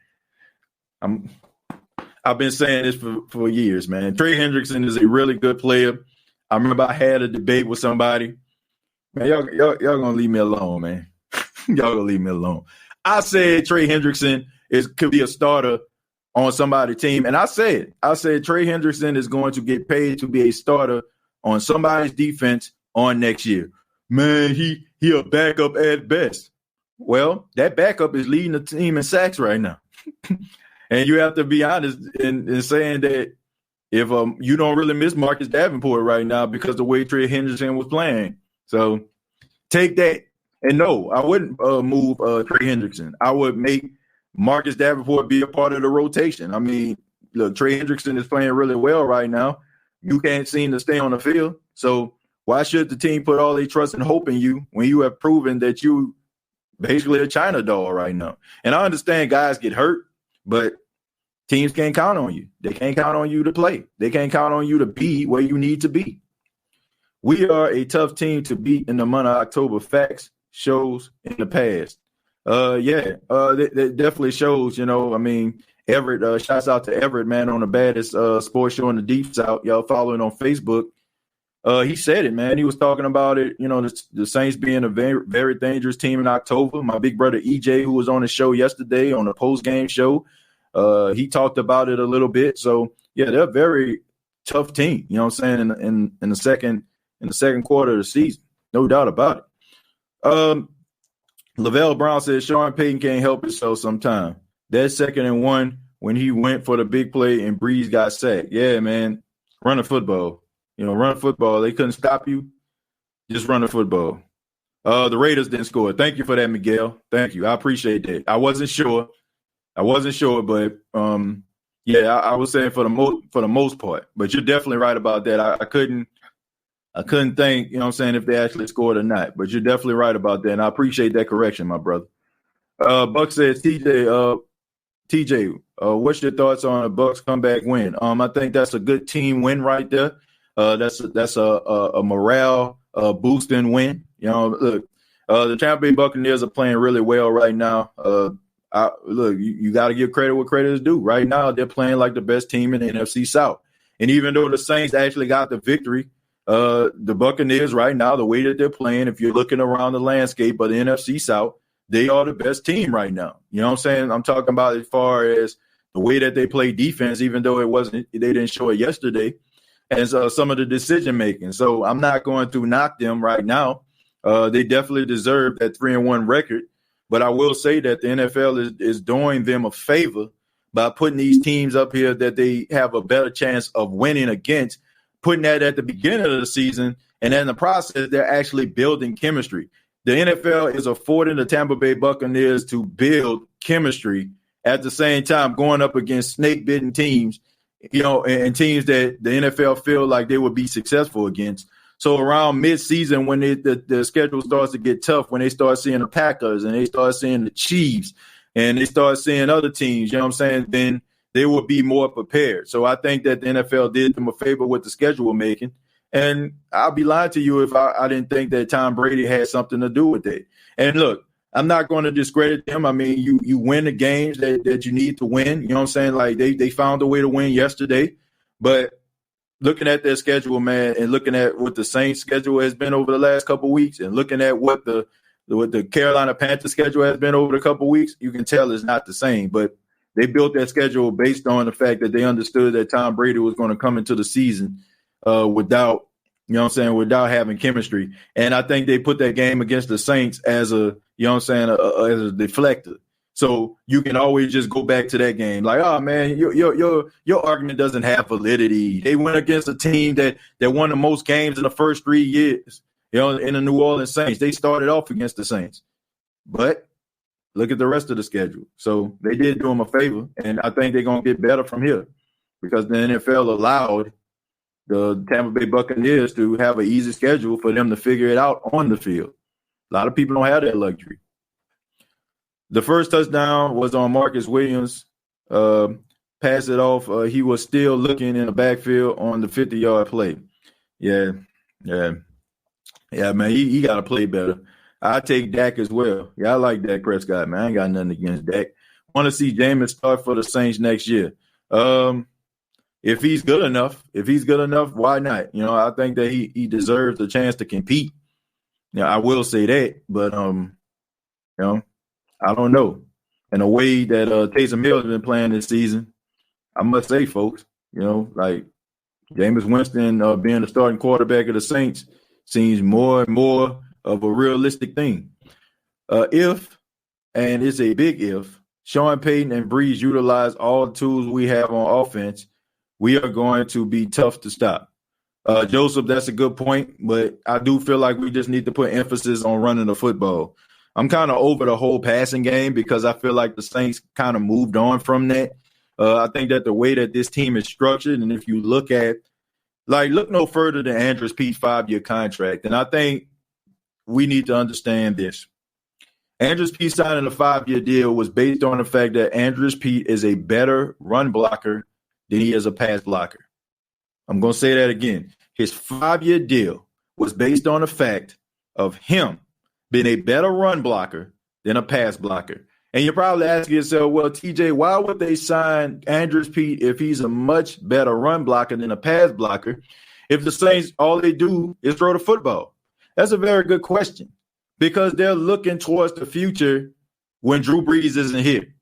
I've been saying this for years, man. Trey Hendrickson is a really good player. I remember I had a debate with somebody. Man, y'all gonna leave me alone, man. Y'all gonna leave me alone. I said Trey Hendrickson could be a starter on somebody's team. And I said Trey Hendrickson is going to get paid to be a starter on somebody's defense on next year. Man, he a backup at best. Well, that backup is leading the team in sacks right now. And you have to be honest in saying that if you don't really miss Marcus Davenport right now because the way Trey Hendrickson was playing. So take that. And no, I wouldn't move Trey Hendrickson. I would make Marcus Davenport be a part of the rotation. I mean, look, Trey Hendrickson is playing really well right now. You can't seem to stay on the field. So why should the team put all their trust and hope in you when you have proven that you basically a China doll right now? And I understand guys get hurt, but teams can't count on you. They can't count on you to play. They can't count on you to be where you need to be. We are a tough team to beat in the month of October. Facts shows in the past. That definitely shows, you know. I mean, Everett, shouts out to Everett, man, on the baddest sports show in the Deep South. Y'all following on Facebook. He said it, man. He was talking about it, you know, the Saints being a very, very dangerous team in October. My big brother EJ, who was on the show yesterday on the post-game show, he talked about it a little bit. So, yeah, they're a very tough team, you know what I'm saying, in the second quarter of the season. No doubt about it. Lavelle Brown says Sean Payton can't help himself sometimes. That 2nd and 1 when he went for the big play and Breeze got sacked. Yeah, man, run the football. You know, run football. They couldn't stop you. Just run the football. The Raiders didn't score. Thank you for that, Miguel. Thank you. I appreciate that. I wasn't sure, but I was saying for the most part. But you're definitely right about that. I couldn't think, you know what I'm saying, if they actually scored or not. But you're definitely right about that. And I appreciate that correction, my brother. Buck says, TJ, what's your thoughts on a Bucks comeback win? I think that's a good team win right there. That's a morale boosting win. You know, look, the Tampa Bay Buccaneers are playing really well right now. You got to give credit where credit is due. Right now, they're playing like the best team in the NFC South. And even though the Saints actually got the victory, the Buccaneers right now, the way that they're playing, if you're looking around the landscape of the NFC South, they are the best team right now. You know what I'm saying? I'm talking about as far as the way that they play defense, even though they didn't show it yesterday, and some of the decision making. So I'm not going to knock them right now. They definitely deserve that 3-1 record. But I will say that the NFL is doing them a favor by putting these teams up here that they have a better chance of winning against, putting that at the beginning of the season. And in the process, they're actually building chemistry. The NFL is affording the Tampa Bay Buccaneers to build chemistry at the same time going up against snake-bitten teams, you know, and teams that the NFL feel like they would be successful against. So around mid-season, when the schedule starts to get tough, when they start seeing the Packers and they start seeing the Chiefs and they start seeing other teams, you know what I'm saying, then they will be more prepared. So I think that the NFL did them a favor with the schedule making. And I'll be lying to you if I didn't think that Tom Brady had something to do with it. And look, I'm not going to discredit them. I mean, you win the games that you need to win. You know what I'm saying? Like they found a way to win yesterday. But looking at their schedule, man, and looking at what the Saints schedule has been over the last couple of weeks, and looking at what the Carolina Panthers schedule has been over the couple of weeks, you can tell it's not the same. But they built their schedule based on the fact that they understood that Tom Brady was going to come into the season without, you know what I'm saying, without having chemistry. And I think they put that game against the Saints as a, you know what I'm saying, as a deflector. So you can always just go back to that game. Like, oh man, your argument doesn't have validity. They went against a team that won the most games in the first 3 years, you know, in the New Orleans Saints. They started off against the Saints. But look at the rest of the schedule. So they did do them a favor, and I think they're going to get better from here because the NFL allowed the Tampa Bay Buccaneers to have an easy schedule for them to figure it out on the field. A lot of people don't have that luxury. The first touchdown was on Marcus Williams. Pass it off. He was still looking in the backfield on the 50-yard play. Yeah, man, he got to play better. I take Dak as well. Yeah, I like Dak Prescott, man. I ain't got nothing against Dak. Want to see Jameis start for the Saints next year. If he's good enough, why not? You know, I think that he deserves a chance to compete. You know, I will say that, but you know, I don't know. And the way that Taysom Hill has been playing this season, I must say, folks, you know, like Jameis Winston being the starting quarterback of the Saints seems more and more of a realistic thing. If, and it's a big if, Sean Payton and Breeze utilize all the tools we have on offense, we are going to be tough to stop. Joseph, that's a good point, but I do feel like we just need to put emphasis on running the football. I'm kind of over the whole passing game because I feel like the Saints kind of moved on from that. I think that the way that this team is structured, and if you look at, look no further than Andrus Peat's 5-year contract, and I think we need to understand this. Andrus Peat signing a 5-year deal was based on the fact that Andrus Peat is a better run blocker than he is a pass blocker. I'm going to say that again. His 5-year deal was based on the fact of him being a better run blocker than a pass blocker. And you're probably asking yourself, well, TJ, why would they sign Andrus Peat if he's a much better run blocker than a pass blocker if the Saints, all they do is throw the football? That's a very good question. Because they're looking towards the future when Drew Brees isn't here.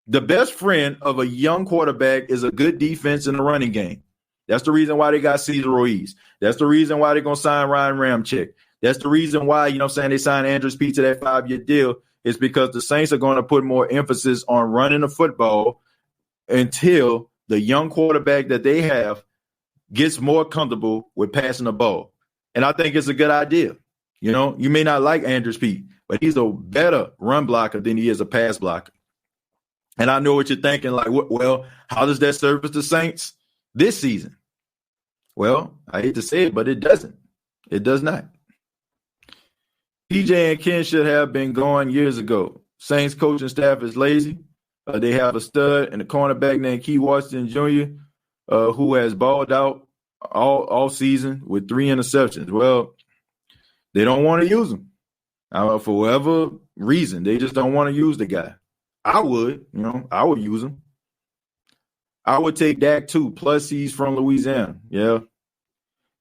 The best friend of a young quarterback is a good defense in the running game. That's the reason why they got Cesar Ruiz. That's the reason why they're going to sign Ryan Ramczyk. That's the reason why, they signed Andrus Peat to that 5-year deal is because the Saints are going to put more emphasis on running the football until the young quarterback that they have gets more comfortable with passing the ball. And I think it's a good idea. You may not like Andrus Peat, but he's a better run blocker than he is a pass blocker. And I know what you're thinking, well, how does that service the Saints this season? Well, I hate to say it, but it doesn't. It does not. PJ and Ken should have been gone years ago. Saints coaching staff is lazy. They have a stud and a cornerback named Key Washington Jr., who has balled out all season with 3 interceptions. Well, they don't want to use him for whatever reason. They just don't want to use the guy. I would use him. I would take Dak too. Plus, he's from Louisiana. Yeah.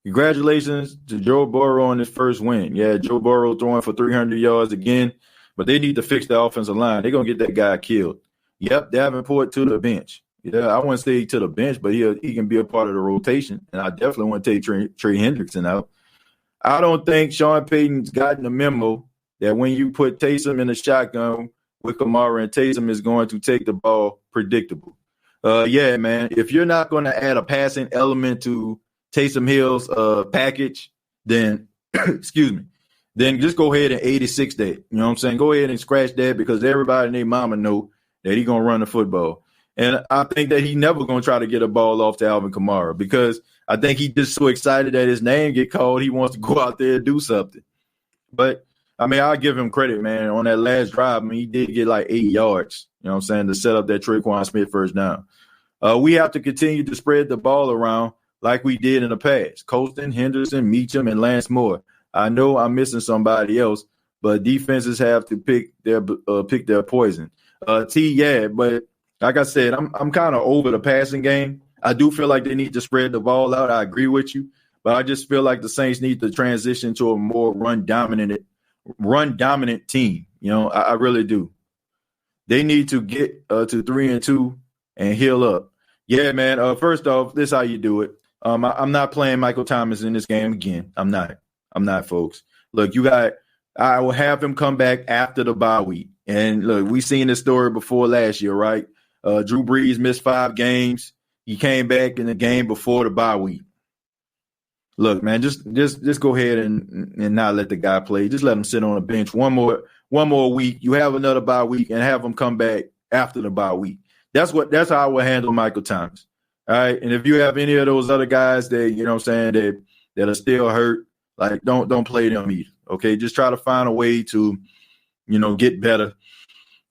Congratulations to Joe Burrow on his first win. Yeah, Joe Burrow throwing for 300 yards again, but they need to fix the offensive line. They're going to get that guy killed. Yep, Davenport to the bench. Yeah, I wouldn't say to the bench, but he can be a part of the rotation, and I definitely want to take Trey Hendrickson out. I don't think Sean Payton's gotten the memo that when you put Taysom in the shotgun with Kamara and Taysom is going to take the ball predictable. Yeah, man, if you're not going to add a passing element to Taysom Hill's package, then, then just go ahead and 86 that. You know what I'm saying? Go ahead and scratch that because everybody and their mama know that he's going to run the football. And I think that he never going to try to get a ball off to Alvin Kamara because I think he's just so excited that his name get called, he wants to go out there and do something. But, I'll give him credit, man. On that last drive, he did get 8 yards, you know what I'm saying, to set up that Tre'Quan Smith first down. We have to continue to spread the ball around like we did in the past. Colston, Henderson, Meacham, and Lance Moore. I know I'm missing somebody else, but defenses have to pick their poison. But like I said, I'm kind of over the passing game. I do feel like they need to spread the ball out. I agree with you, but I just feel like the Saints need to transition to a more run dominant team. I really do. They need to get to 3-2 and heal up. Yeah, man. First off, this is how you do it. I'm not playing Michael Thomas in this game again. I'm not, folks. Look, I will have him come back after the bye week. And look, we seen this story before last year, right? Drew Brees missed 5 games. He came back in the game before the bye week. Look, man, just go ahead and not let the guy play. Just let him sit on the bench one more week. You have another bye week and have him come back after the bye week. That's how I would handle Michael Thomas. All right. And if you have any of those other guys that, that are still hurt, don't play them either. Okay. Just try to find a way to, get better.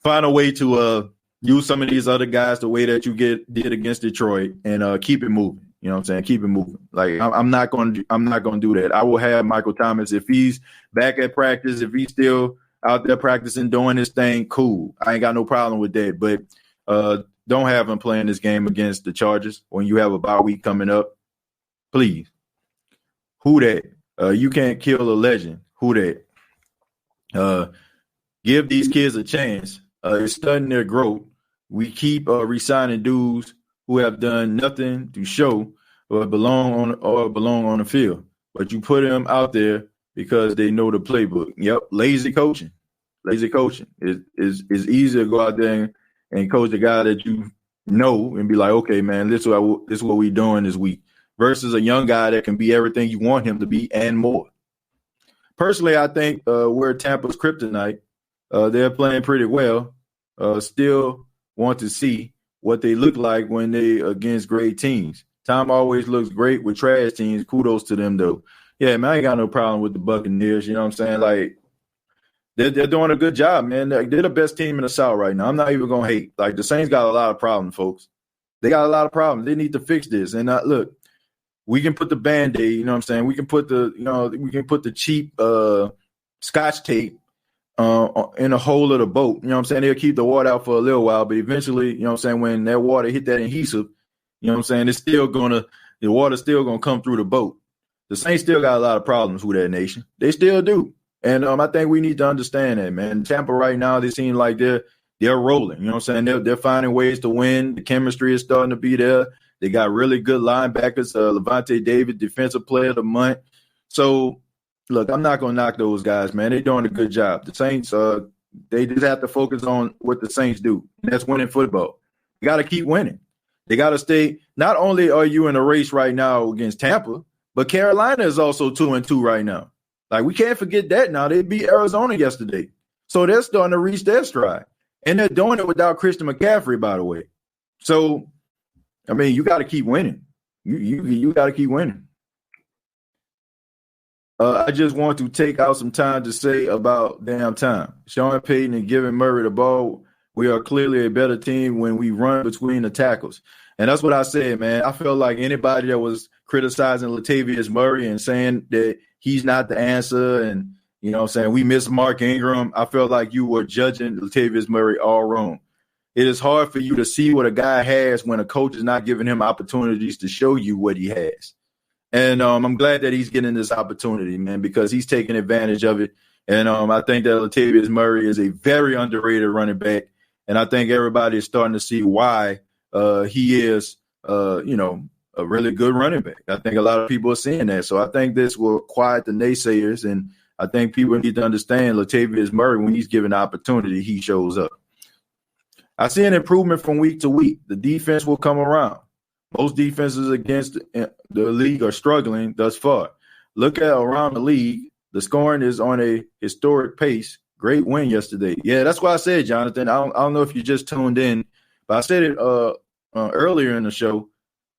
Find a way to use some of these other guys the way that you did against Detroit and keep it moving. You know what I'm saying? Keep it moving. I'm not going to do that. I will have Michael Thomas if he's back at practice, if he's still out there practicing, doing his thing, cool. I ain't got no problem with that. But don't have him playing this game against the Chargers when you have a bye week coming up. Please. Who that? You can't kill a legend. Who that? Give these kids a chance. It's studying their growth. We keep re-signing dudes who have done nothing to show or belong on the field. But you put them out there because they know the playbook. Yep, lazy coaching. Lazy coaching. It's easy to go out there and coach the guy that you know and be like, okay, man, this is what we doing this week. Versus a young guy that can be everything you want him to be and more. Personally, I think we're Tampa's kryptonite. They're playing pretty well. Still want to see what they look like when they against great teams. Tom always looks great with trash teams. Kudos to them, though. Yeah, man, I ain't got no problem with the Buccaneers. You know what I'm saying? Like, they're doing a good job, man. They're the best team in the South right now. I'm not even going to hate. Like, the Saints got a lot of problems, folks. They got a lot of problems. They need to fix this. And look, we can put the Band-Aid, you know what I'm saying? We can put the cheap Scotch tape in the hole of the boat. You know what I'm saying? They'll keep the water out for a little while, but eventually, you know what I'm saying, when that water hit that adhesive, you know what I'm saying, the water's still gonna come through the boat. The Saints still got a lot of problems with that nation. They still do. And I think we need to understand that, man. Tampa right now, they seem like they're rolling. You know what I'm saying? They're finding ways to win. The chemistry is starting to be there. They got really good linebackers. Levante David, Defensive Player of the Month. So, look, I'm not going to knock those guys, man. They're doing a good job. The Saints, they just have to focus on what the Saints do. And that's winning football. You got to keep winning. They got to stay. Not only are you in a race right now against Tampa, but Carolina is also 2-2 right now. Like, we can't forget that now. They beat Arizona yesterday. So they're starting to reach their stride. And they're doing it without Christian McCaffrey, by the way. So, I mean, you got to keep winning. You got to keep winning. I just want to take out some time to say about damn time. Sean Payton and giving Murray the ball. We are clearly a better team when we run between the tackles. And that's what I said, man. I feel like anybody that was criticizing Latavius Murray and saying that he's not the answer and, you know what I'm saying, we miss Mark Ingram, I felt like you were judging Latavius Murray all wrong. It is hard for you to see what a guy has when a coach is not giving him opportunities to show you what he has. And I'm glad that he's getting this opportunity, man, because he's taking advantage of it. And I think that Latavius Murray is a very underrated running back. And I think everybody is starting to see why he is, a really good running back. I think a lot of people are seeing that. So I think this will quiet the naysayers. And I think people need to understand Latavius Murray, when he's given the opportunity, he shows up. I see an improvement from week to week. The defense will come around. Most defenses against the league are struggling thus far. Look at around the league. The scoring is on a historic pace. Great win yesterday. Yeah, that's what I said, Jonathan. I don't know if you just tuned in, but I said it earlier in the show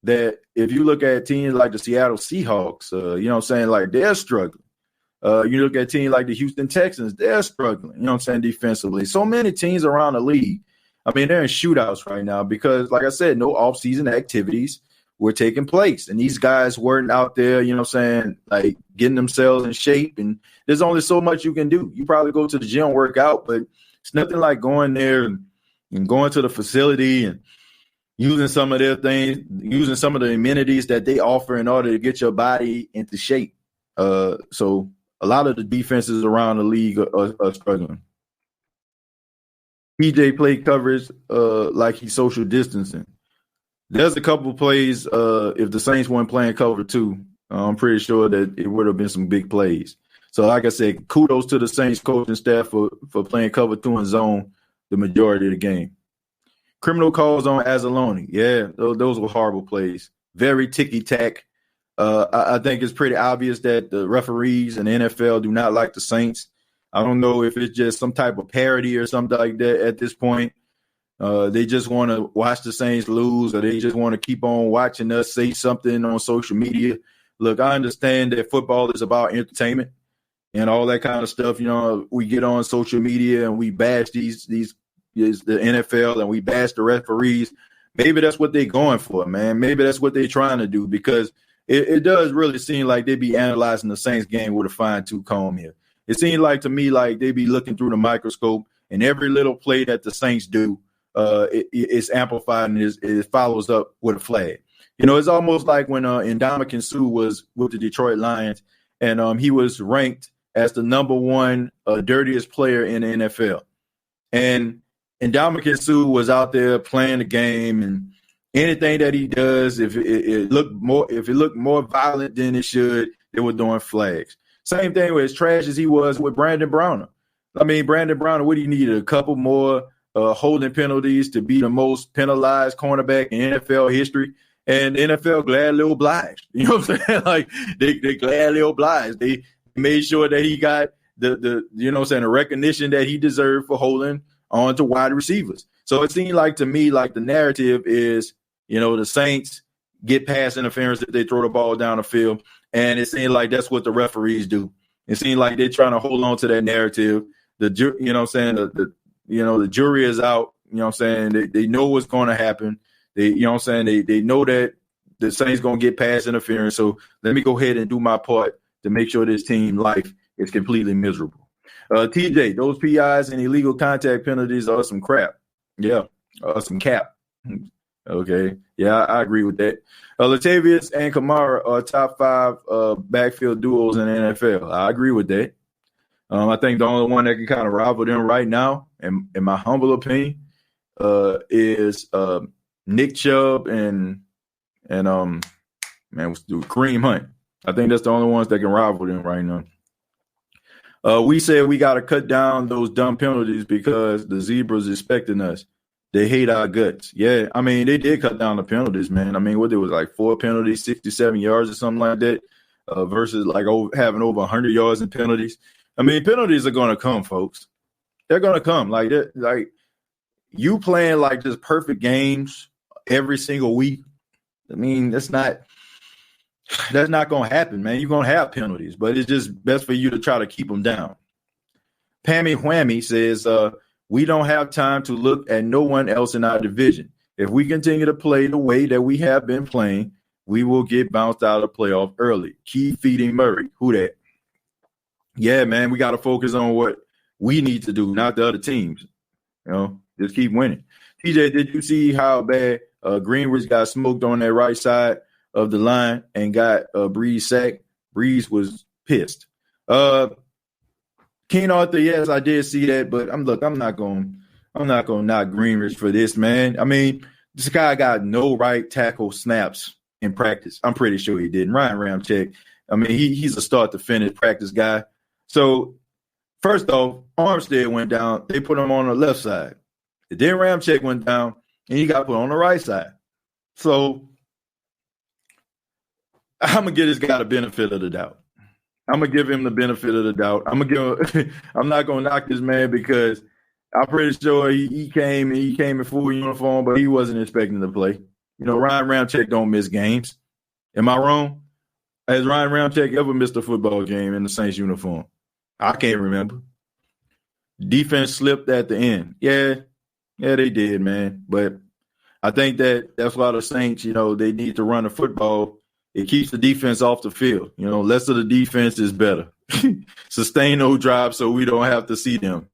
that if you look at teams like the Seattle Seahawks, you know what I'm saying, like they're struggling. You look at teams like the Houston Texans, they're struggling, you know what I'm saying, defensively. So many teams around the league. I mean, they're in shootouts right now because, like I said, no offseason activities were taking place. And these guys weren't out there, you know what I'm saying, like getting themselves in shape. And there's only so much you can do. You probably go to the gym, work out, but it's nothing like going there and going to the facility and using some of their things, using some of the amenities that they offer in order to get your body into shape. So a lot of the defenses around the league are struggling. PJ played coverage like he's social distancing. There's a couple of plays, if the Saints weren't playing cover two, I'm pretty sure that it would have been some big plays. So like I said, kudos to the Saints coaching staff for playing cover two and zone the majority of the game. Criminal calls on Anzalone. Yeah, those were horrible plays. Very ticky-tack. I think it's pretty obvious that the referees and the NFL do not like the Saints. I don't know if it's just some type of parody or something like that at this point. They just want to watch the Saints lose, or they just want to keep on watching us say something on social media. Look, I understand that football is about entertainment and all that kind of stuff. You know, we get on social media and we bash the NFL and we bash the referees. Maybe that's what they're going for, man. Maybe that's what they're trying to do, because it does really seem like they be analyzing the Saints game with a fine-tooth comb here. It seems like to me like they be looking through the microscope, and every little play that the Saints do, it's amplified and it follows up with a flag. You know, it's almost like when Ndamukong Suh was with the Detroit Lions, and he was ranked as the number one dirtiest player in the NFL. And Ndamukong Suh was out there playing the game, and anything that he does, if it looked more violent than it should, they were throwing flags. Same thing with as trash as he was with Brandon Browner. I mean, Brandon Browner, what do you need? A couple more holding penalties to be the most penalized cornerback in NFL history. And the NFL gladly obliged. You know what I'm saying? Like, they gladly obliged. They made sure that he got the you know what I'm saying, the recognition that he deserved for holding on to wide receivers. So it seemed like to me like the narrative is, you know, the Saints get pass interference if they throw the ball down the field, and it seemed like that's what the referees do. It seemed like they're trying to hold on to that narrative. You know what I'm saying, the jury is out. You know what I'm saying, they know what's going to happen. You know what I'm saying, they know that the Saints going to get pass interference. So let me go ahead and do my part to make sure this team life is completely miserable. TJ, those PIs and illegal contact penalties are some crap. Yeah, some cap. Okay. Yeah, I agree with that. Latavius and Kamara are top 5 backfield duos in the NFL. I agree with that. I think the only one that can kind of rival them right now, in my humble opinion, is Nick Chubb and Kareem Hunt. I think that's the only ones that can rival them right now. We said we got to cut down those dumb penalties because the Zebras expecting us. They hate our guts. Yeah, I mean, they did cut down the penalties, man. I mean, what it was like 4 penalties, 67 yards or something like that, versus like having over 100 yards in penalties. I mean, penalties are going to come, folks. They're going to come. Like you playing like just perfect games every single week. I mean, that's not going to happen, man. You're going to have penalties, but it's just best for you to try to keep them down. Pammy Whammy says, we don't have time to look at no one else in our division. If we continue to play the way that we have been playing, we will get bounced out of the playoff early. Keep feeding Murray. Who that? Yeah, man, we got to focus on what we need to do, not the other teams. You know, just keep winning. TJ, did you see how bad Greenwich got smoked on that right side of the line and got Breeze sacked? Breeze was pissed. King Arthur, yes, I did see that, but I'm not going to knock Greenwich for this, man. I mean, this guy got no right tackle snaps in practice. I'm pretty sure he didn't. Ryan Ramczyk, I mean, he's a start to finish practice guy. So first off, Armstead went down. They put him on the left side. Then Ramczyk went down, and he got put on the right side. So I'm gonna give this guy the benefit of the doubt. I'm gonna give him the benefit of the doubt. I'm not gonna knock this man because I'm pretty sure he came in full uniform, but he wasn't expecting to play. You know, Ryan Ramczyk don't miss games. Am I wrong? Has Ryan Ramczyk ever missed a football game in the Saints uniform? I can't remember. Defense slipped at the end. Yeah, they did, man. But I think that's why the Saints, you know, they need to run the football. It keeps the defense off the field. You know, less of the defense is better. Sustain those drives so we don't have to see them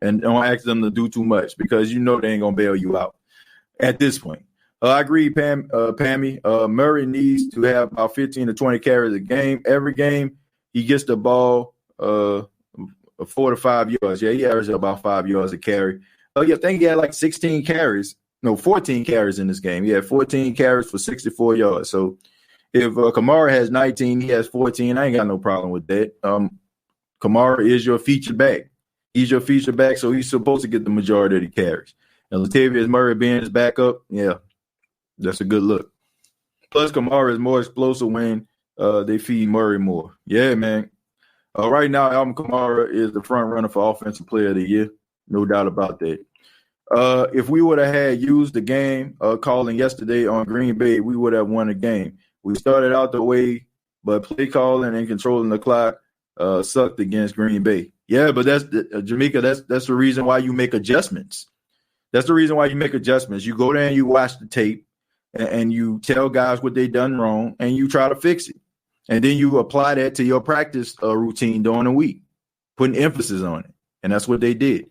and don't ask them to do too much because you know they ain't going to bail you out at this point. I agree, Pammy. Murray needs to have about 15 to 20 carries a game. Every game he gets the ball 4 to 5 yards. Yeah, he averages about 5 yards a carry. I think he had like 14 carries in this game. He had 14 carries for 64 yards. So if Kamara has 19, he has 14. I ain't got no problem with that. Kamara is your feature back. He's your feature back, so he's supposed to get the majority of the carries. And Latavius Murray being his backup, yeah, that's a good look. Plus, Kamara is more explosive when they feed Murray more. Yeah, man. Right now, Alvin Kamara is the front runner for Offensive Player of the Year. No doubt about that. If we would have had used the game calling yesterday on Green Bay, we would have won the game. We started out the way, but play calling and controlling the clock sucked against Green Bay. Yeah, but that's Jamaica. That's the reason why you make adjustments. That's the reason why you make adjustments. You go there and you watch the tape, and you tell guys what they done wrong, and you try to fix it, and then you apply that to your practice routine during the week, putting emphasis on it, and that's what they did.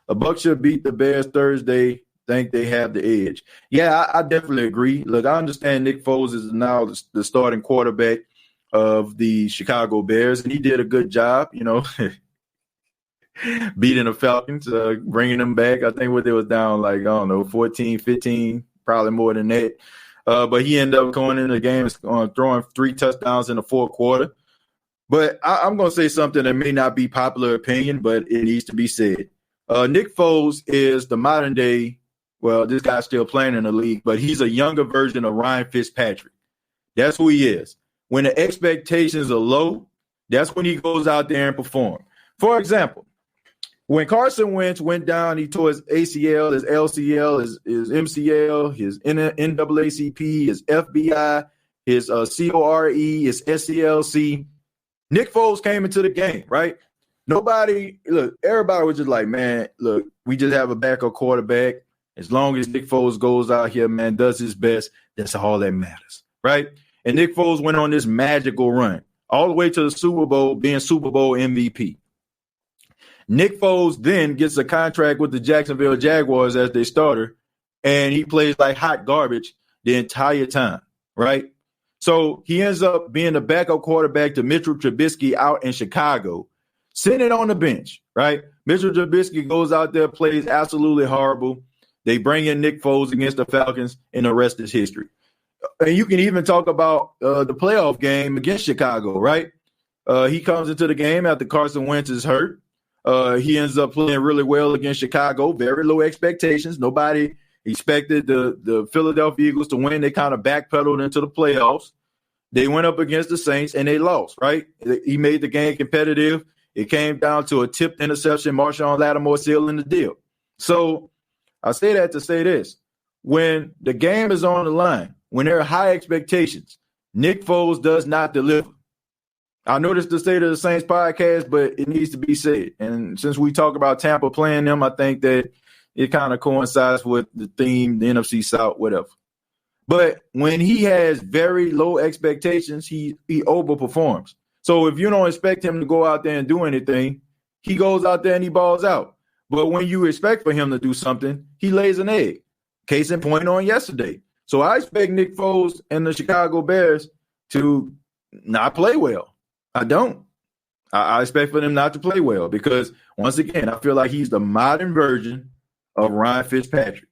A Buck should beat the Bears Thursday. Think they have the edge. Yeah, I definitely agree. Look, I understand Nick Foles is now the starting quarterback of the Chicago Bears, and he did a good job, you know, beating the Falcons, bringing them back. I think what they was down like, I don't know, 14, 15, probably more than that. But he ended up going in the game throwing 3 touchdowns in the fourth quarter. But I'm going to say something that may not be popular opinion, but it needs to be said. Nick Foles is the modern day. Well, this guy's still playing in the league, but he's a younger version of Ryan Fitzpatrick. That's who he is. When the expectations are low, that's when he goes out there and performs. For example, when Carson Wentz went down, he tore his ACL, his LCL, his MCL, his NAACP, his FBI, his CORE, his SCLC. Nick Foles came into the game, right? Everybody was just like, man, look, we just have a backup quarterback. As long as Nick Foles goes out here, man, does his best, that's all that matters, right? And Nick Foles went on this magical run all the way to the Super Bowl, being Super Bowl MVP. Nick Foles then gets a contract with the Jacksonville Jaguars as their starter, and he plays like hot garbage the entire time, right? So he ends up being the backup quarterback to Mitchell Trubisky out in Chicago, sitting on the bench, right? Mitchell Trubisky goes out there, plays absolutely horrible. They bring in Nick Foles against the Falcons, and the rest is history. And you can even talk about the playoff game against Chicago, right? He comes into the game after Carson Wentz is hurt. He ends up playing really well against Chicago, very low expectations. Nobody expected the Philadelphia Eagles to win. They kind of backpedaled into the playoffs. They went up against the Saints, and they lost, right? He made the game competitive. It came down to a tipped interception, Marshawn Lattimore sealing the deal. So I say that to say this. When the game is on the line, when there are high expectations, Nick Foles does not deliver. I know this is the State of the Saints podcast, but it needs to be said. And since we talk about Tampa playing them, I think that it kind of coincides with the theme, the NFC South, whatever. But when he has very low expectations, he overperforms. So if you don't expect him to go out there and do anything, he goes out there and he balls out. But when you expect for him to do something, he lays an egg. Case in point on yesterday. So I expect Nick Foles and the Chicago Bears to not play well. I don't. I expect for them not to play well because, once again, I feel like he's the modern version of Ryan Fitzpatrick.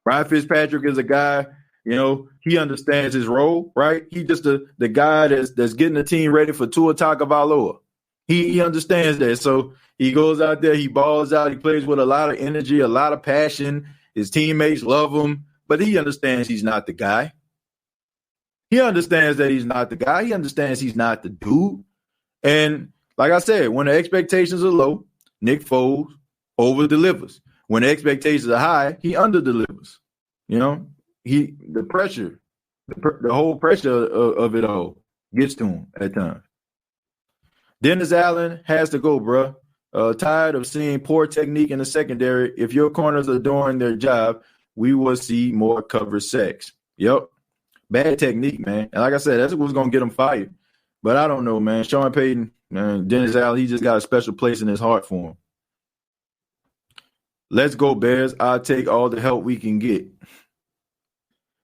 Ryan Fitzpatrick is a guy, he understands his role, right? He just the guy that's getting the team ready for Tua Tagovailoa. He understands that. So he goes out there, he balls out, he plays with a lot of energy, a lot of passion. His teammates love him, but he understands he's not the guy. He understands that he's not the guy. He understands he's not the dude. And like I said, when the expectations are low, Nick Foles over-delivers. When the expectations are high, he under-delivers. The pressure, the whole pressure of it all gets to him at times. Dennis Allen has to go, bro. Tired of seeing poor technique in the secondary. If your corners are doing their job, we will see more cover sacks. Yep. Bad technique, man. And like I said, that's what's going to get him fired. But I don't know, man. Sean Payton, Dennis Allen, he just got a special place in his heart for him. Let's go, Bears. I'll take all the help we can get.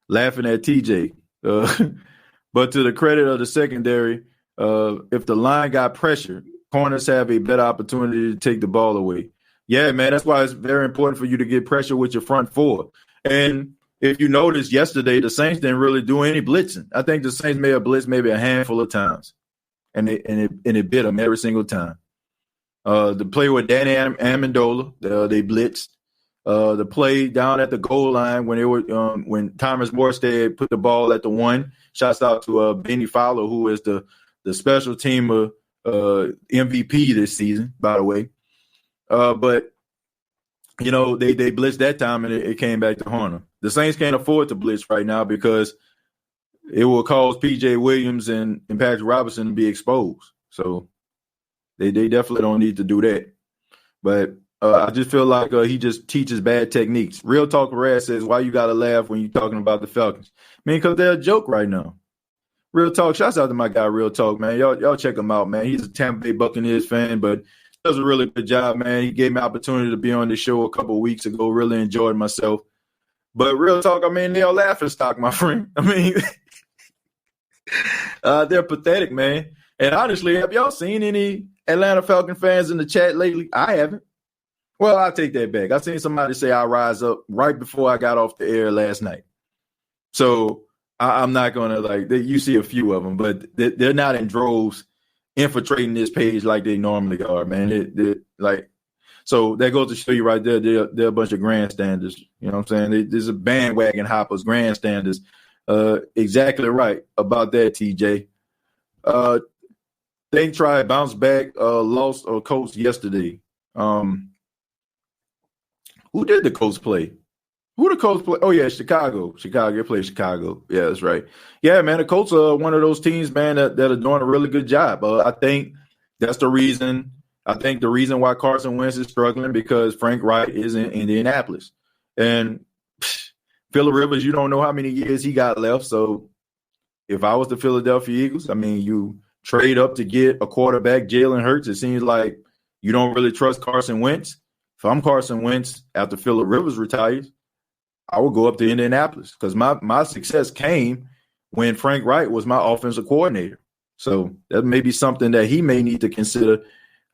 Laughing at TJ. But to the credit of the secondary, if the line got pressure, corners have a better opportunity to take the ball away. Yeah, man, that's why it's very important for you to get pressure with your front four. And if you noticed yesterday, the Saints didn't really do any blitzing. I think the Saints may have blitzed maybe a handful of times, and it bit them every single time. The play with Danny Amendola, they blitzed. The play down at the goal line when Thomas Morstead put the ball at the 1. Shouts out to Benny Fowler, who is the special team MVP this season, by the way. But they blitzed that time and it came back to haunt them. The Saints can't afford to blitz right now because it will cause P.J. Williams and Patrick Robinson to be exposed. So they definitely don't need to do that. But I just feel like he just teaches bad techniques. Real Talk Rad says, why you got to laugh when you're talking about the Falcons? Because they're a joke right now. Real Talk, shouts out to my guy Real Talk, man. Y'all check him out, man. He's a Tampa Bay Buccaneers fan, but does a really good job, man. He gave me an opportunity to be on the show a couple of weeks ago. Really enjoyed myself. But Real Talk, they're laughing stock, my friend. They're pathetic, man. And honestly, have y'all seen any Atlanta Falcon fans in the chat lately? I haven't. Well, I'll take that back. I seen somebody say I rise up right before I got off the air last night. So I'm not going to you see a few of them, but they're not in droves infiltrating this page like they normally are, man. So that goes to show you right there, they're a bunch of grandstanders. You know what I'm saying? There's a bandwagon hoppers, grandstanders. Exactly right about that, TJ. The they tried to bounce back, lost a coach yesterday. Who did the Colts play? Who the Colts play? Oh, yeah, Chicago. They played Chicago. Yeah, that's right. Yeah, man, the Colts are one of those teams, man, that are doing a really good job. I think that's the reason. I think the reason why Carson Wentz is struggling because Frank Wright is in Indianapolis. And Phillip Rivers, you don't know how many years he got left. So if I was the Philadelphia Eagles, I mean, you trade up to get a quarterback, Jalen Hurts. It seems like you don't really trust Carson Wentz. If I'm Carson Wentz after Phillip Rivers retires, I would go up to Indianapolis because my success came when Frank Wright was my offensive coordinator. So that may be something that he may need to consider,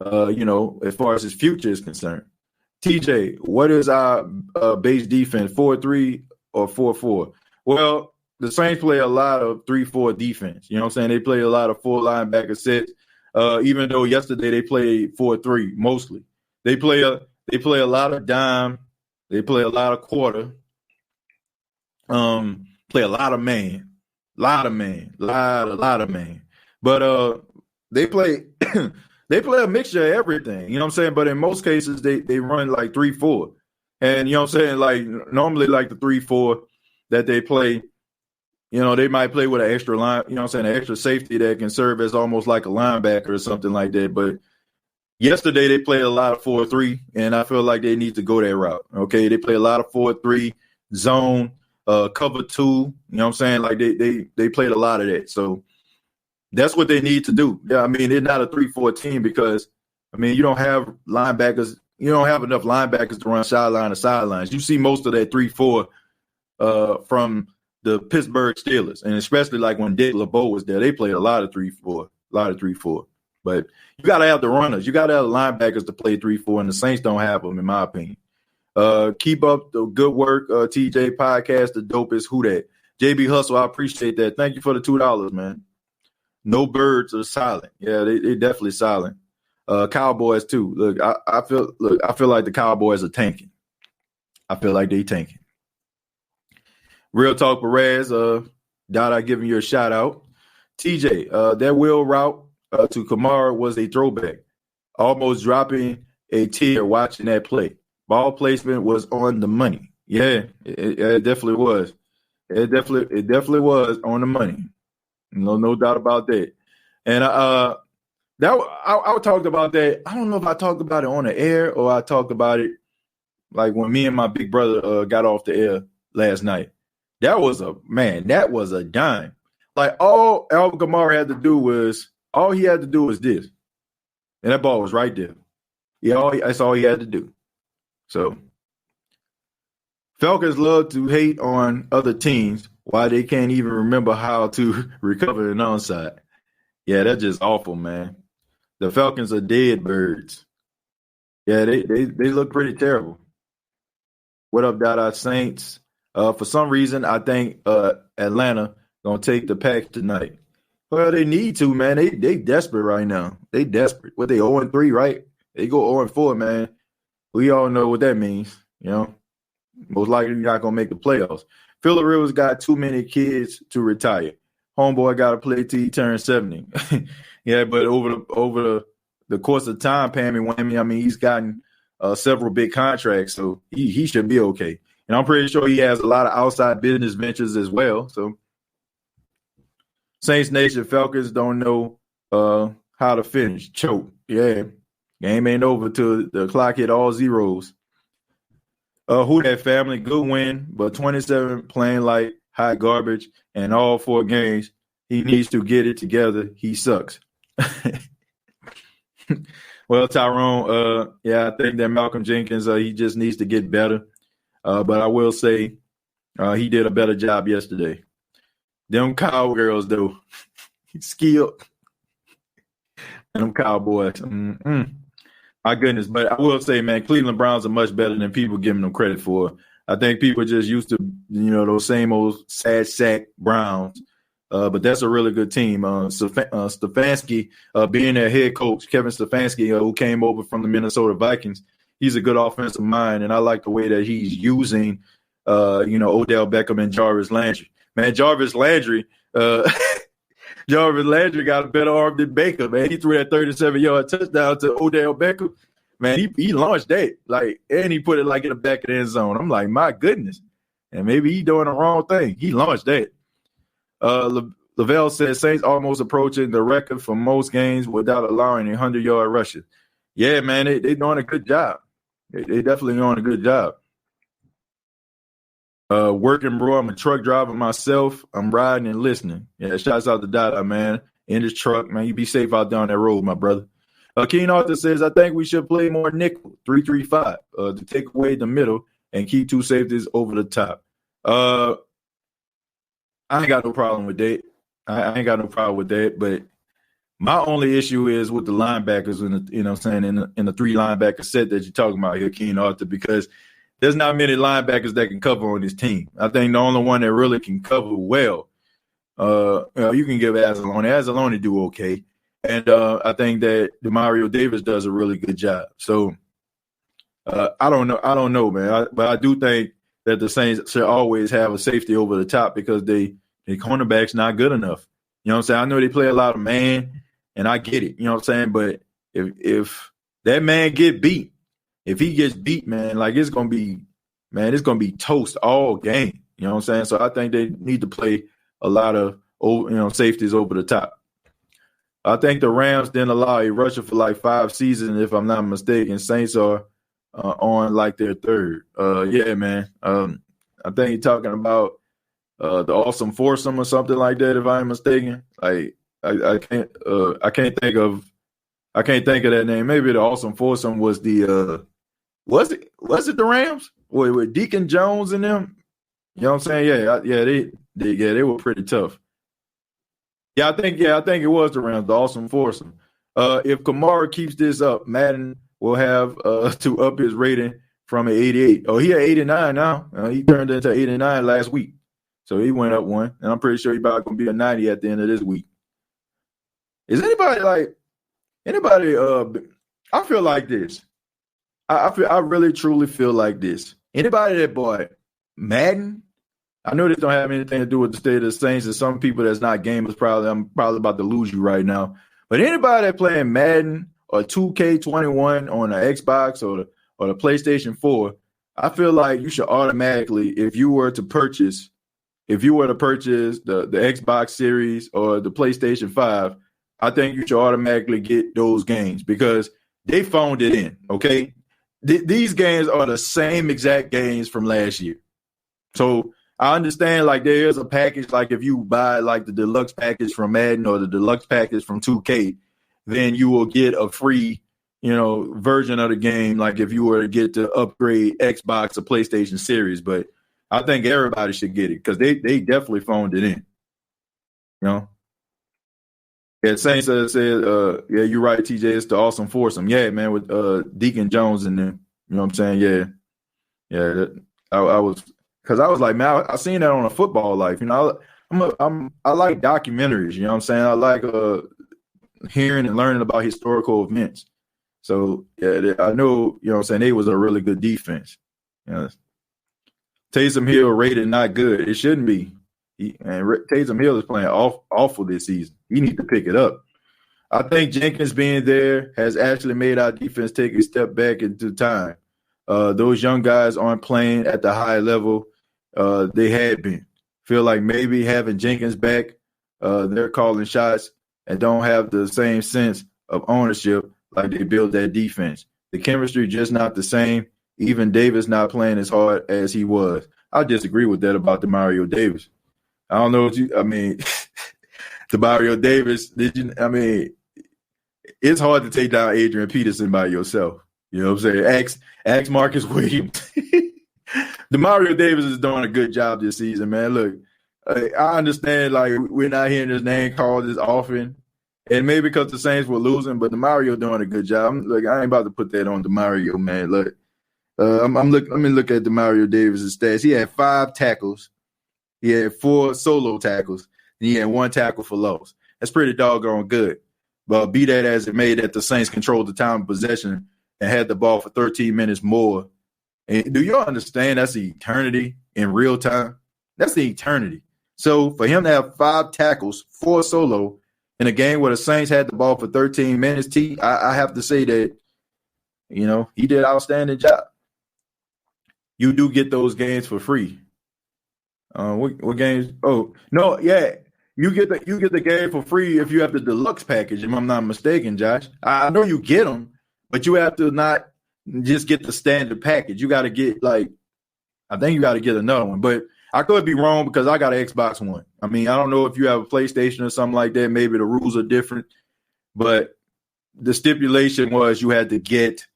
as far as his future is concerned. TJ, what is our base defense, 4-3 or 4-4? Well, the Saints play a lot of 3-4 defense. You know what I'm saying? They play a lot of full linebacker sets, even though yesterday they played 4-3 mostly. They play a lot of dime. They play a lot of quarter. Play a lot of man. Lot of man. But they play they play a mixture of everything. You know what I'm saying? But in most cases, they run like 3-4. And you know what I'm saying? Like normally like the 3-4 that they play, they might play with an extra line, you know what I'm saying, an extra safety that can serve as almost like a linebacker or something like that. But yesterday they played a lot of 4-3, and I feel like they need to go that route. Okay, they play a lot of 4-3 zone, cover 2. You know what I'm saying? Like they played a lot of that. So that's what they need to do. Yeah, I mean, they're not a 3-4 team because, I mean, you don't have linebackers. You don't have enough linebackers to run sideline to sidelines. You see most of that 3-4 from the Pittsburgh Steelers, and especially like when Dick LeBeau was there, they played a lot of 3-4. But you got to have the runners. You got to have linebackers to play 3-4, and the Saints don't have them, in my opinion. Keep up the good work, TJ Podcast, the dopest. Who that? JB Hustle, I appreciate that. Thank you for the $2, man. No birds are silent. Yeah, they definitely silent. Cowboys too. Look, I feel like the Cowboys are tanking. I feel like they tanking. Real Talk Perez, Dada giving you a shout out. TJ, that wheel route to Kamara was a throwback. Almost dropping a tear watching that play. Ball placement was on the money. Yeah, it definitely was. It definitely was on the money. No doubt about that. And I talked about that. I don't know if I talked about it on the air or I talked about it like when me and my big brother got off the air last night. That was a dime. Like all Alvin Kamara had to do was this. And that ball was right there. Yeah, that's all he had to do. So Falcons love to hate on other teams why they can't even remember how to recover an onside. Yeah, that's just awful, man. The Falcons are dead birds. Yeah, they look pretty terrible. What up, Dada Saints? For some reason, I think Atlanta gonna take the pack tonight. Well, they need to, man. They desperate right now. They desperate. What, they 0-3, right? They go 0-4, man. We all know what that means, Most likely you're not gonna make the playoffs. Phillip Rivers got too many kids to retire. Homeboy got to play till he turns 70. Yeah, but over the course of time, Pammy Whammy, I mean, he's gotten several big contracts, so he should be okay. And I'm pretty sure he has a lot of outside business ventures as well. So Saints Nation, Falcons don't know how to finish. Choke. Yeah. Game ain't over till the clock hit all zeros. Who that family? Good win, but 27 playing like hot garbage and all 4 games. He needs to get it together. He sucks. Well, Tyrone, I think that Malcolm Jenkins, he just needs to get better. But I will say he did a better job yesterday. Them Cowgirls, though, skilled. And them Cowboys. My goodness. But I will say, man, Cleveland Browns are much better than people giving them credit for. I think people are just used to, those same old sad sack Browns. But that's a really good team. Stefanski, being their head coach, Kevin Stefanski, who came over from the Minnesota Vikings, he's a good offensive mind, and I like the way that he's using, Odell Beckham and Jarvis Landry. Man, Jarvis Landry, Jarvis Landry got a better arm than Baker, man. He threw that 37-yard touchdown to Odell Beckham. Man, he launched that. And he put it in the back of the end zone. I'm like, my goodness. And maybe he doing the wrong thing. He launched that. Lavelle says Saints almost approaching the record for most games without allowing a 100-yard rushes. Yeah, man, they doing a good job. They definitely doing a good job. Working, bro. I'm a truck driver myself. I'm riding and listening. Yeah, shouts out to Dada, man. In his truck, man. You be safe out down that road, my brother. Keen Arthur says, I think we should play more nickel, 3-3-5, to take away the middle and keep two safeties over the top. I ain't got no problem with that. I ain't got no problem with that. But my only issue is with the linebackers in the three linebacker set that you're talking about here, Keen Arthur, because there's not many linebackers that can cover on this team. I think the only one that really can cover well, you can give Azalone. Azalone do okay. And I think that Demario Davis does a really good job. So I don't know, man. But I do think that the Saints should always have a safety over the top because the cornerback's not good enough. You know what I'm saying? I know they play a lot of man, and I get it. You know what I'm saying? But if that man get beat, if he gets beat, man, it's gonna be toast all game. You know what I'm saying? So I think they need to play a lot of safeties over the top. I think the Rams didn't allow a rusher for 5 seasons, if I'm not mistaken. Saints are on their third. Yeah, man. I think you're talking about the Awesome Foursome or something like that, if I'm mistaken. I can't think of that name. Maybe the Awesome Foursome was the was it the Rams with Deacon Jones and them? You know what I'm saying? Yeah, they were pretty tough. I think it was the Rams, the Awesome Foursome. If Kamara keeps this up, Madden will have to up his rating from an 88. Oh, he at 89 now. He turned into 89 last week. So he went up one, and I'm pretty sure he's about going to be a 90 at the end of this week. Is anybody I feel like this. I really, truly feel like this. Anybody that bought Madden, I know this don't have anything to do with the state of the Saints, and some people that's not gamers I'm probably about to lose you right now. But anybody that playing Madden or 2K21 on the Xbox or the PlayStation 4, I feel like you should automatically, if you were to purchase the Xbox Series or the PlayStation 5, I think you should automatically get those games because they phoned it in, okay? These games are the same exact games from last year. So I understand there is a package, if you buy the deluxe package from Madden or the deluxe package from 2K, then you will get a free, version of the game, if you were to get to upgrade Xbox or PlayStation Series. But I think everybody should get it because they definitely phoned it in. Yeah, Saints said, yeah, you're right, TJ. It's the Awesome Foursome. Yeah, man, with Deacon Jones in there. You know what I'm saying? Yeah. I was like, man, I seen that on a Football Life. I like documentaries. You know what I'm saying? I like hearing and learning about historical events. So yeah, I know. You know what I'm saying? They was a really good defense. Taysom Hill rated not good. It shouldn't be. Taysom Hill is playing awful this season. He needs to pick it up. I think Jenkins being there has actually made our defense take a step back into time. Those young guys aren't playing at the high level they had been. Feel like maybe having Jenkins back, they're calling shots and don't have the same sense of ownership like they built that defense. The chemistry just not the same. Even Davis not playing as hard as he was. I disagree with that about Demario Davis. I don't know Demario Davis, it's hard to take down Adrian Peterson by yourself. You know what I'm saying? Ask Marcus Williams. Demario Davis is doing a good job this season, man. Look, I understand, we're not hearing his name called as often, and maybe because the Saints were losing, but Demario doing a good job. Look, I ain't about to put that on Demario, man. Look, let me look at Demario Davis' stats. He had 5 tackles. He had 4 solo tackles, and he had 1 tackle for loss. That's pretty doggone good. But be that as it may, that the Saints controlled the time of possession and had the ball for 13 minutes more. And do y'all understand that's the eternity in real time? That's the eternity. So for him to have 5 tackles, 4 solo in a game where the Saints had the ball for 13 minutes, I have to say that, he did an outstanding job. You do get those games for free. What games? Oh, no, yeah. You get the game for free if you have the deluxe package, if I'm not mistaken, Josh. I know you get them, but you have to not just get the standard package. You got to get, I think you got to get another one. But I could be wrong because I got an Xbox One. I mean, I don't know if you have a PlayStation or something like that. Maybe the rules are different. But the stipulation was you had to get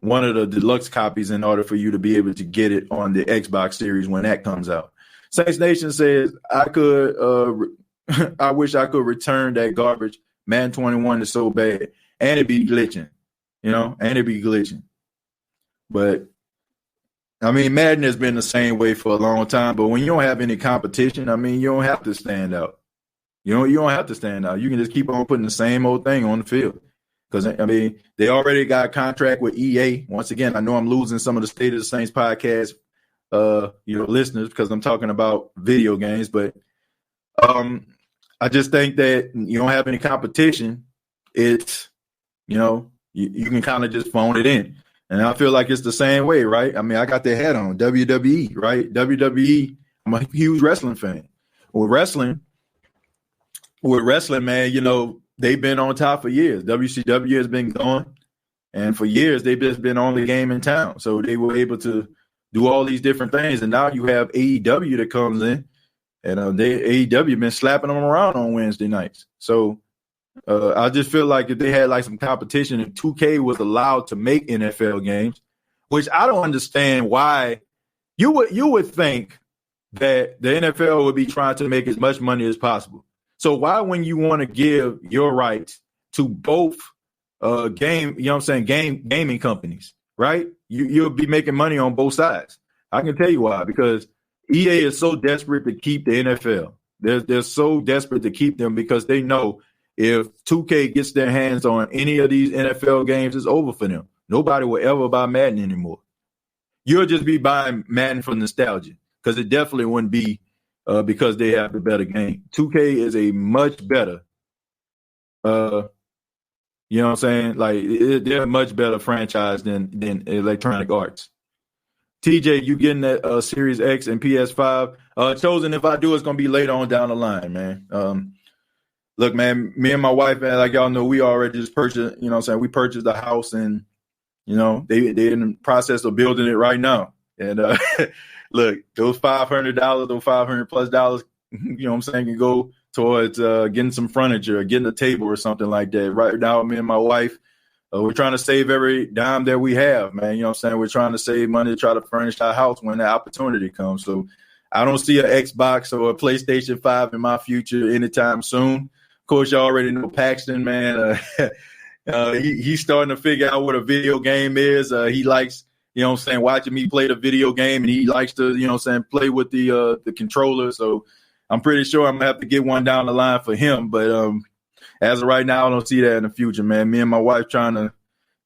one of the deluxe copies in order for you to be able to get it on the Xbox Series when that comes out. Saints Nation says, I wish I could return that garbage. Madden 21 is so bad. And it be glitching, But, I mean, Madden has been the same way for a long time. But when you don't have any competition, I mean, you don't have to stand out. You don't have to stand out. You can just keep on putting the same old thing on the field. Because, I mean, they already got a contract with EA. Once again, I know I'm losing some of the State of the Saints podcast listeners because I'm talking about video games. But I just think that you don't have any competition. It's, you can kind of just phone it in. And I feel like it's the same way, right? I mean, I got the hat on, WWE, right? WWE, I'm a huge wrestling fan. With wrestling, man, they've been on top for years. WCW has been going. And for years, they've just been the only game in town. So they were able to do all these different things. And now you have AEW that comes in. And AEW been slapping them around on Wednesday nights. So I just feel like if they had some competition and 2K was allowed to make NFL games, which I don't understand why you would think that the NFL would be trying to make as much money as possible. So why, when you want to give your rights to both gaming companies, right? You'll be making money on both sides. I can tell you why, because EA is so desperate to keep the NFL. They're so desperate to keep them because they know if 2K gets their hands on any of these NFL games, it's over for them. Nobody will ever buy Madden anymore. You'll just be buying Madden for nostalgia because it definitely wouldn't be because they have the better game. 2K is a much better, they're a much better franchise than Electronic Arts. TJ, you getting that Series X and PS5? Chosen, if I do, it's going to be later on down the line, man. Look, man, me and my wife, man, like y'all know, we already just purchased, we purchased the house and, they're in the process of building it right now. And look, those $500, those $500+ can go towards getting some furniture or getting a table or something like that. Right now, me and my wife, we're trying to save every dime that we have, man. We're trying to save money to try to furnish our house when the opportunity comes. So I don't see an Xbox or a PlayStation 5 in my future anytime soon. Of course, you already know Paxton, man. He's starting to figure out what a video game is. He likes, watching me play the video game, and he likes to, play with the controller. So I'm pretty sure I'm going to have to get one down the line for him. But as of right now, I don't see that in the future, man. Me and my wife trying to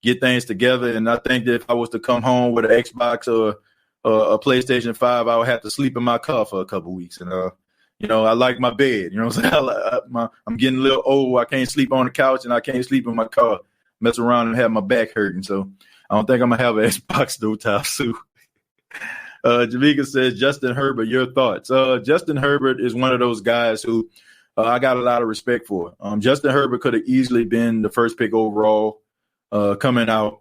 get things together. And I think that if I was to come home with an Xbox or a PlayStation 5, I would have to sleep in my car for a couple weeks. And, I like my bed. I'm getting a little old. I can't sleep on the couch and I can't sleep in my car, mess around and have my back hurting. So I don't think I'm going to have an Xbox no time soon. Jamaica says, Justin Herbert, your thoughts? Justin Herbert is one of those guys who I got a lot of respect for. Justin Herbert could have easily been the first pick overall coming out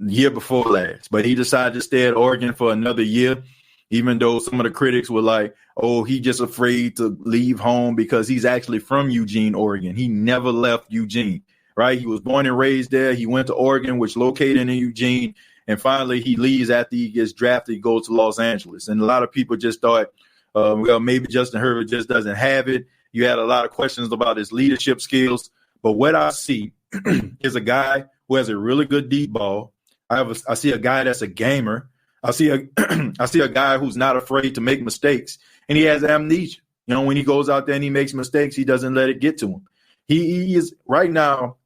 year before last, but he decided to stay at Oregon for another year, even though some of the critics were like, oh, he just afraid to leave home because he's actually from Eugene, Oregon. He never left Eugene, right? He was born and raised there. He went to Oregon, which located in Eugene. And finally, he leaves after he gets drafted, he goes to Los Angeles. And a lot of people just thought, maybe Justin Herbert just doesn't have it. You had a lot of questions about his leadership skills. But what I see is a guy who has a really good deep ball. I see a guy that's a gamer. I see a guy who's not afraid to make mistakes, and he has amnesia. When he goes out there and he makes mistakes, he doesn't let it get to him. He is right now.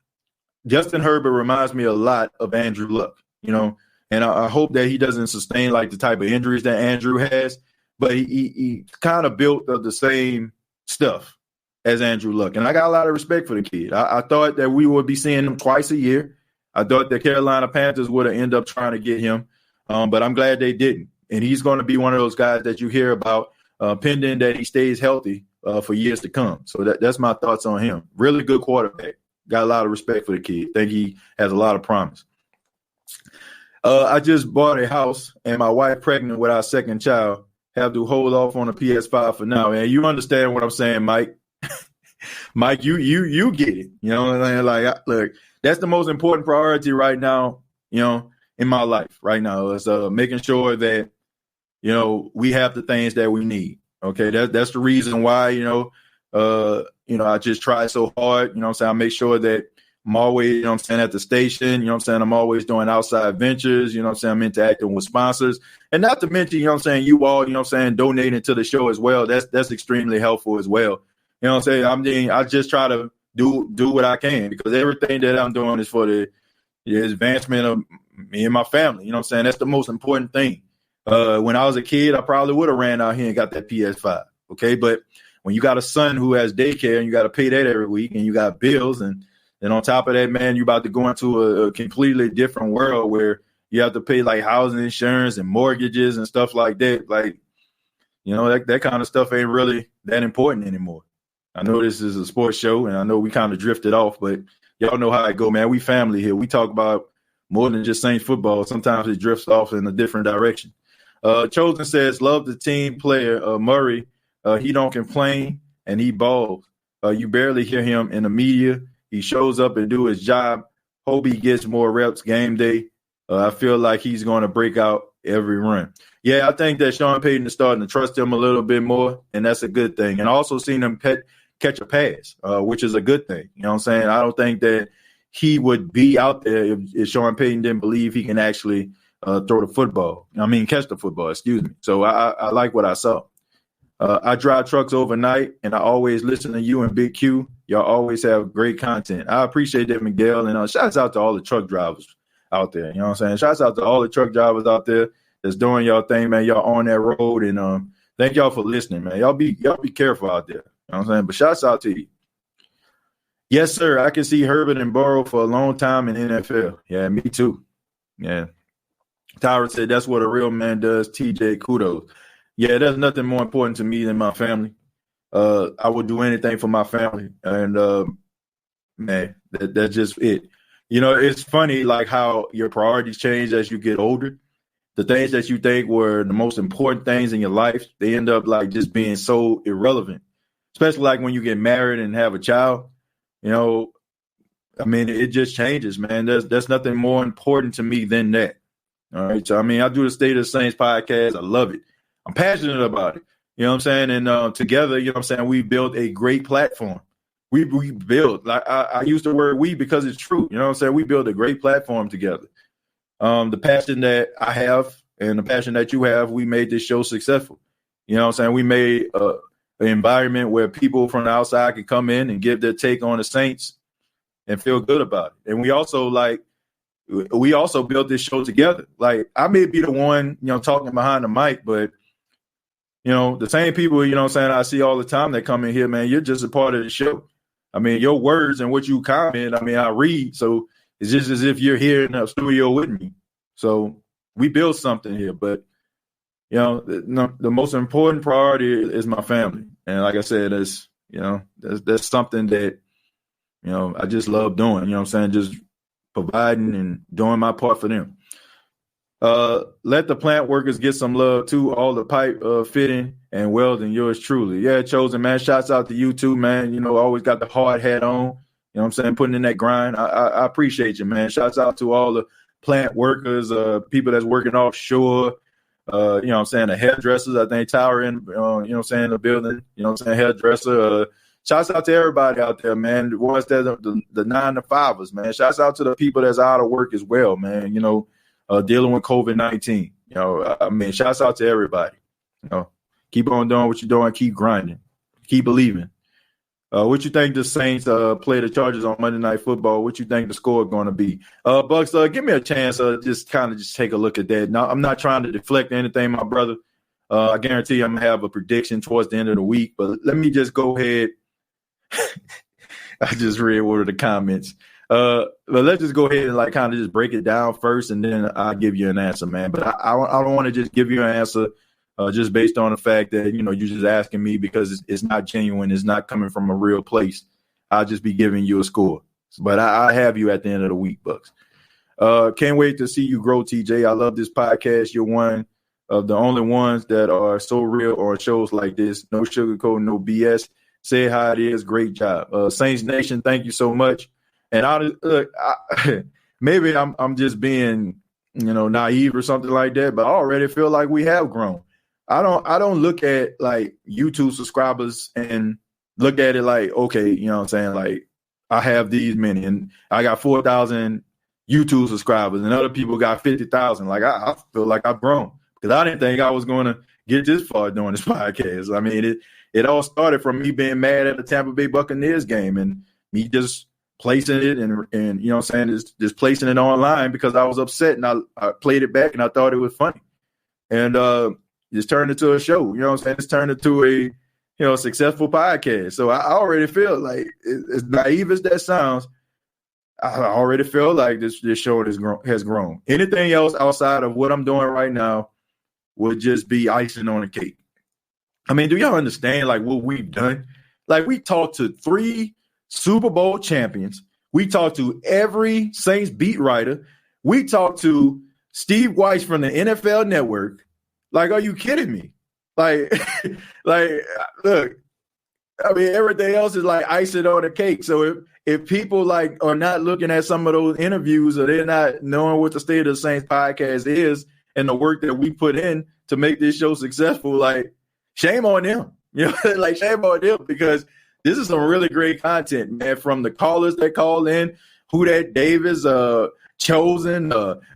Justin Herbert reminds me a lot of Andrew Luck, and I hope that he doesn't sustain like the type of injuries that Andrew has. but he kind of built of the same stuff as Andrew Luck. And I got a lot of respect for the kid. I thought that we would be seeing him twice a year. I thought the Carolina Panthers would have ended up trying to get him, but I'm glad they didn't. And he's going to be one of those guys that you hear about pending that he stays healthy for years to come. So that's my thoughts on him. Really good quarterback. Got a lot of respect for the kid. Think he has a lot of promise. I just bought a house, and my wife pregnant with our second child. Have to hold off on the PS5 for now. And you understand what I'm saying, Mike. Mike, you get it. You know what I'm saying? Like, look, that's the most important priority right now, you know, in my life right now is making sure that, you know, we have the things that we need. Okay, that's the reason why, I just try so hard. You know what I'm saying? I make sure that I'm always, you know what I'm saying, at the station. You know what I'm saying? I'm always doing outside ventures. You know what I'm saying? I'm interacting with sponsors. And not to mention, you know what I'm saying, you all, you know what I'm saying, donating to the show as well. That's extremely helpful as well. You know what I'm saying? I just try to do what I can because everything that I'm doing is for the advancement of me and my family. You know what I'm saying? That's the most important thing. When I was a kid, I probably would have ran out here and got that PS5. Okay. But when you got a son who has daycare and you got to pay that every week and you got bills and on top of that, man, you're about to go into a completely different world where you have to pay like housing insurance and mortgages and stuff like that. Like, you know, that kind of stuff ain't really that important anymore. I know this is a sports show and I know we kind of drifted off, but y'all know how it go, man. We family here. We talk about more than just Saints football. Sometimes it drifts off in a different direction. Chosen says, love the team player, Murray. He don't complain and he balls. You barely hear him in the media. He shows up and do his job. Hope he gets more reps game day. I feel like he's going to break out every run. Yeah, I think that Sean Payton is starting to trust him a little bit more, and that's a good thing. And I also seen him catch a pass, which is a good thing. You know what I'm saying? I don't think that he would be out there if Sean Payton didn't believe he can actually throw the football. Catch the football, excuse me. So I like what I saw. I drive trucks overnight, and I always listen to you and Big Q. Y'all always have great content. I appreciate that, Miguel. And shouts out to all the truck drivers out there. You know what I'm saying? Shouts out to all the truck drivers out there that's doing y'all thing, man. Y'all on that road. And thank y'all for listening, man. Y'all be careful out there. You know what I'm saying? But shouts out to you. Yes, sir. I can see Herbert and Burrow for a long time in NFL. Yeah, me too. Yeah. Tyra said that's what a real man does. TJ, kudos. Yeah, there's nothing more important to me than my family. I would do anything for my family. And, man, that's just it. You know, it's funny, like, how your priorities change as you get older. The things that you think were the most important things in your life, they end up, like, just being so irrelevant, especially, like, when you get married and have a child. You know, it just changes, man. There's nothing more important to me than that. All right. So, I do the State of the Saints podcast. I love it. I'm passionate about it. You know what I'm saying? And together, you know what I'm saying, we built a great platform. We built, like I use the word we because it's true. You know what I'm saying? We built a great platform together. The passion that I have and the passion that you have, we made this show successful. You know what I'm saying? We made an environment where people from the outside can come in and give their take on the Saints and feel good about it. And we also built this show together. Like, I may be the one, you know, talking behind the mic, but you know, the same people, you know what I'm saying, I see all the time that come in here, man, you're just a part of the show. Your words and what you comment, I read. So it's just as if you're here in the studio with me. So we built something here. But, you know, the most important priority is my family. And like I said, that's something that, you know, I just love doing. You know what I'm saying? Just providing and doing my part for them. Let the plant workers get some love too. All the pipe fitting and welding, yours truly. Yeah, Chosen, man. Shouts out to you too, man. You know, always got the hard hat on. You know what I'm saying? Putting in that grind. I appreciate you, man. Shouts out to all the plant workers, people that's working offshore. You know what I'm saying? The hairdressers, I think Tower in, you know what I'm saying, the building. You know what I'm saying? Hairdresser. Shouts out to everybody out there, man. The ones that the 9 to 5ers, man. Shouts out to the people that's out of work as well, man. You know, dealing with COVID-19. You know, shouts out to everybody. You know, keep on doing what you're doing. Keep grinding. Keep believing. What you think the Saints play the Chargers on Monday Night Football? What you think the score is going to be? Bucks, give me a chance. Just take a look at that. Now, I'm not trying to deflect anything, my brother. I guarantee you I'm going to have a prediction towards the end of the week. But let me just go ahead. I just read one of the comments. But let's just go ahead and like kind of just break it down first, and then I'll give you an answer, man. But I don't want to just give you an answer just based on the fact that, you know, you're just asking me because it's not genuine. It's not coming from a real place. I'll just be giving you a score. But I have you at the end of the week, Bucks. Can't wait to see you grow, TJ. I love this podcast. You're one of the only ones that are so real on shows like this. No sugarcoat, no BS. Say how it is. Great job. Saints Nation, thank you so much. And maybe I'm just being, you know, naive or something like that, but I already feel like we have grown. I don't look at like YouTube subscribers and look at it like, okay, you know what I'm saying? Like I have these many and I got 4,000 YouTube subscribers and other people got 50,000. Like I feel like I've grown because I didn't think I was going to get this far doing this podcast. I mean, it all started from me being mad at the Tampa Bay Buccaneers game and me just placing it and you know what I'm saying, just placing it online because I was upset and I played it back and I thought it was funny. And just turned into a show, you know what I'm saying? It's turned into a, you know, successful podcast. So I already feel like, as naive as that sounds, I already feel like this show has grown. Anything else outside of what I'm doing right now would just be icing on the cake. I mean, do y'all understand like what we've done? Like we talked to 3 Super Bowl champions. We talked to every Saints beat writer. We talked to Steve Weiss from the NFL Network. Like, are you kidding me? Like, look, I mean, everything else is like icing on the cake. So if people like are not looking at some of those interviews or they're not knowing what the State of the Saints podcast is and the work that we put in to make this show successful, like shame on them. You know, like shame on them because this is some really great content, man, from the callers that call in, Who Dat Davis, Chosen,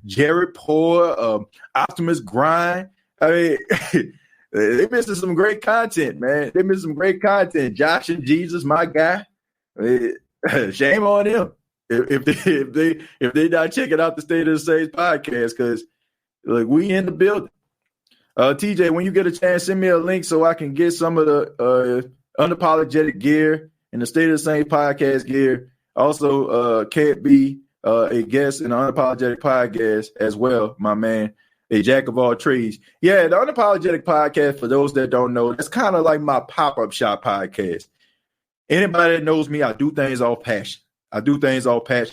Jared Poor, Optimus Grind. I mean, they missing some great content, man. They missing some great content. Josh and Jesus, my guy. Shame on them if they not checking out the State of the Saints podcast because like we in the building. TJ, when you get a chance, send me a link so I can get some of the unapologetic gear and the State of the Saints podcast gear. Also, can't be a guest in the Unapologetic podcast as well, my man. A jack of all trades. Yeah, the Unapologetic podcast, for those that don't know, that's kind of like my pop-up shop podcast. Anybody that knows me, I do things all passion.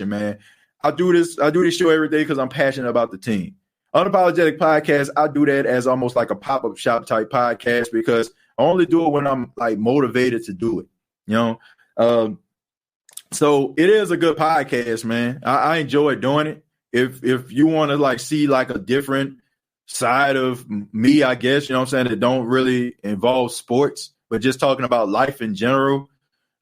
Man. I do this show every day because I'm passionate about the team. Unapologetic podcast, I do that as almost like a pop-up shop type podcast because I only do it when I'm like motivated to do it, you know? So it is a good podcast, man. I enjoy doing it. If you want to like see like a different side of me, I guess, you know what I'm saying, that don't really involve sports, but just talking about life in general,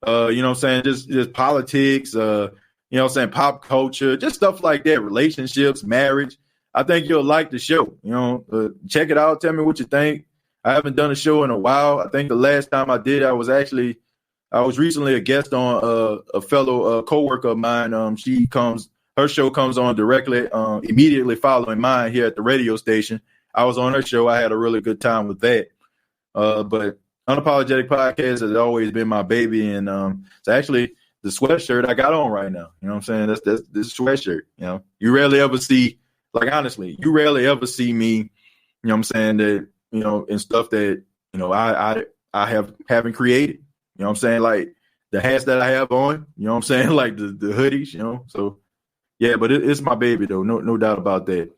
you know what I'm saying, just politics, you know what I'm saying, pop culture, just stuff like that, relationships, marriage. I think you'll like the show, you know, check it out. Tell me what you think. I haven't done a show in a while. I think the last time I did, I was recently a guest on a fellow coworker of mine. Her show comes on directly, immediately following mine here at the radio station. I was on her show. I had a really good time with that. But Unapologetic Podcast has always been my baby. And it's actually the sweatshirt I got on right now. You know what I'm saying? That's this sweatshirt. You know, you rarely ever see, like, honestly, you rarely ever see me, you know what I'm saying, that, you know, and stuff that, you know, I haven't created. You know what I'm saying? Like the hats that I have on, you know what I'm saying? Like the hoodies, you know, so. Yeah, but it's my baby, though. No doubt about that.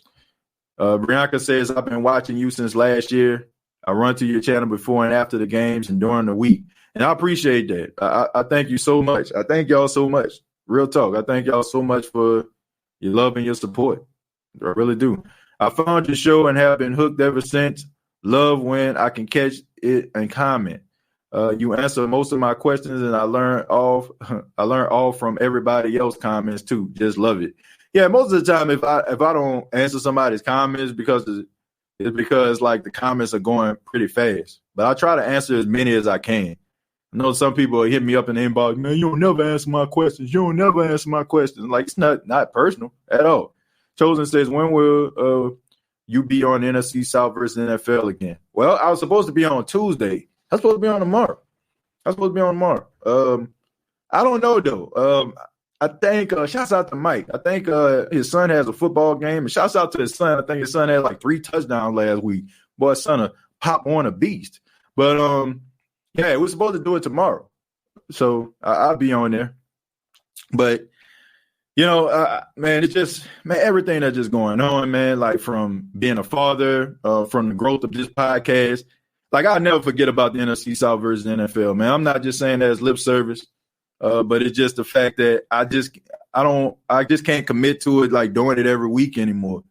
Bianca says, I've been watching you since last year. I run to your channel before and after the games and during the week. And I appreciate that. I thank you so much. I thank y'all so much. Real talk. I thank y'all so much for your love and your support. I really do. I found your show and have been hooked ever since. Love when I can catch it and comment. You answer most of my questions, and I learn all from everybody else's comments too. Just love it. Yeah, most of the time, if I don't answer somebody's comments it's because like the comments are going pretty fast. But I try to answer as many as I can. I know some people hit me up in the inbox, man, you don't never answer my questions. Like, it's not personal at all. Chosen says, when will you be on NFC South versus NFL again? Well, I was supposed to be on Tuesday. I was supposed to be on tomorrow. I don't know, though. I think shouts out to Mike. I think his son has a football game. And shouts out to his son. I think his son had like 3 touchdowns last week. Boy, his son a Pop Warner beast. But, yeah, we're supposed to do it tomorrow. So I'll be on there. But, you know, man, it's just, man, everything that's just going on, man, like from being a father, from the growth of this podcast. Like, I'll never forget about the NFC South versus the NFL, man. I'm not just saying that as lip service, but it's just the fact that I just can't commit to it like doing it every week anymore.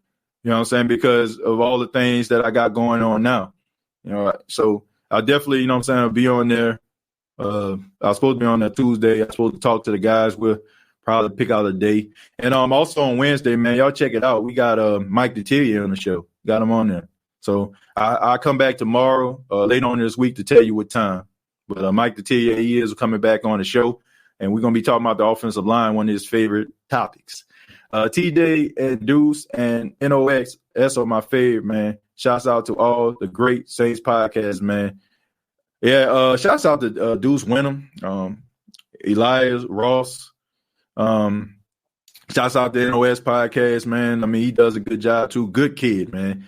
You know what I'm saying? Because of all the things that I got going on now. You know, so I definitely, you know what I'm saying, I'll be on there. I was supposed to be on that Tuesday. I was supposed to talk to the guys. We'll probably pick out a day. And also on Wednesday, man, y'all check it out. We got Mike Detillier on the show. Got him on there. So I'll come back tomorrow, later on this week to tell you what time. But Mike Detillier, he is coming back on the show. And we're going to be talking about the offensive line, one of his favorite topics. TJ and Deuce and NOX, that's all my favorite, man. Shouts out to all the great Saints podcasts, man. Yeah, shouts out to Deuce Wenham, Elias Ross. Shouts out to NOS podcast, man. I mean, he does a good job too. Good kid, man.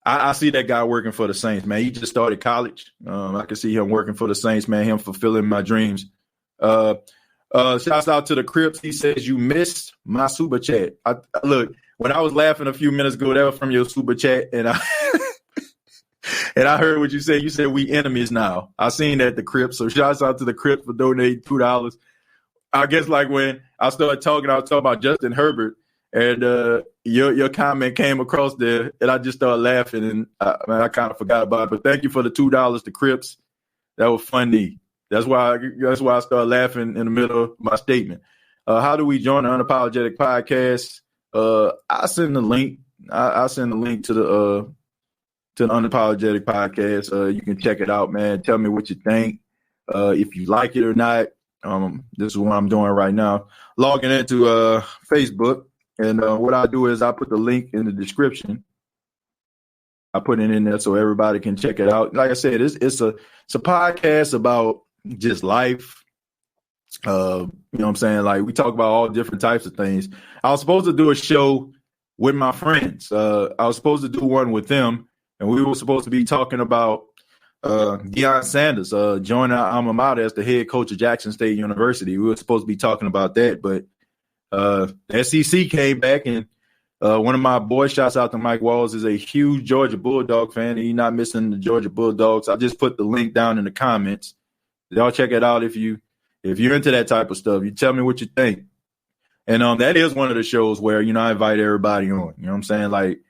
I see that guy working for the Saints, man. He just started college. I can see him working for the Saints, man. Him fulfilling my dreams. Shouts out to the Crips. He says you missed my super chat. Look, when I was laughing a few minutes ago, that was from your super chat, and I heard what you said. You said we enemies now. I seen that, the Crips. So shouts out to the Crips for donating $2. I guess like when I started talking, I was talking about Justin Herbert, and your comment came across there, and I just started laughing, and I kind of forgot about it. But thank you for the $2 to Crips. That was funny. That's why I started laughing in the middle of my statement. How do we join the Unapologetic Podcast? I send the link. I send the link to the Unapologetic Podcast. You can check it out, man. Tell me what you think. If you like it or not. This is what I'm doing right now. Logging into Facebook, and what I do is I put the link in the description. I put it in there so everybody can check it out. Like I said, it's a podcast about just life. You know what I'm saying? Like, we talk about all different types of things. I was supposed to do a show with my friends. I was supposed to do one with them, and we were supposed to be talking about Deion Sanders joining our alma mater as the head coach of Jackson State University. We were supposed to be talking about that, but the SEC came back, and one of my boys, shouts out to Mike Walls, is a huge Georgia Bulldog fan. He's not missing the Georgia Bulldogs. I just put the link down in the comments. Y'all check it out if you're into that type of stuff. You tell me what you think. And that is one of the shows where, you know, I invite everybody on. You know what I'm saying? Like,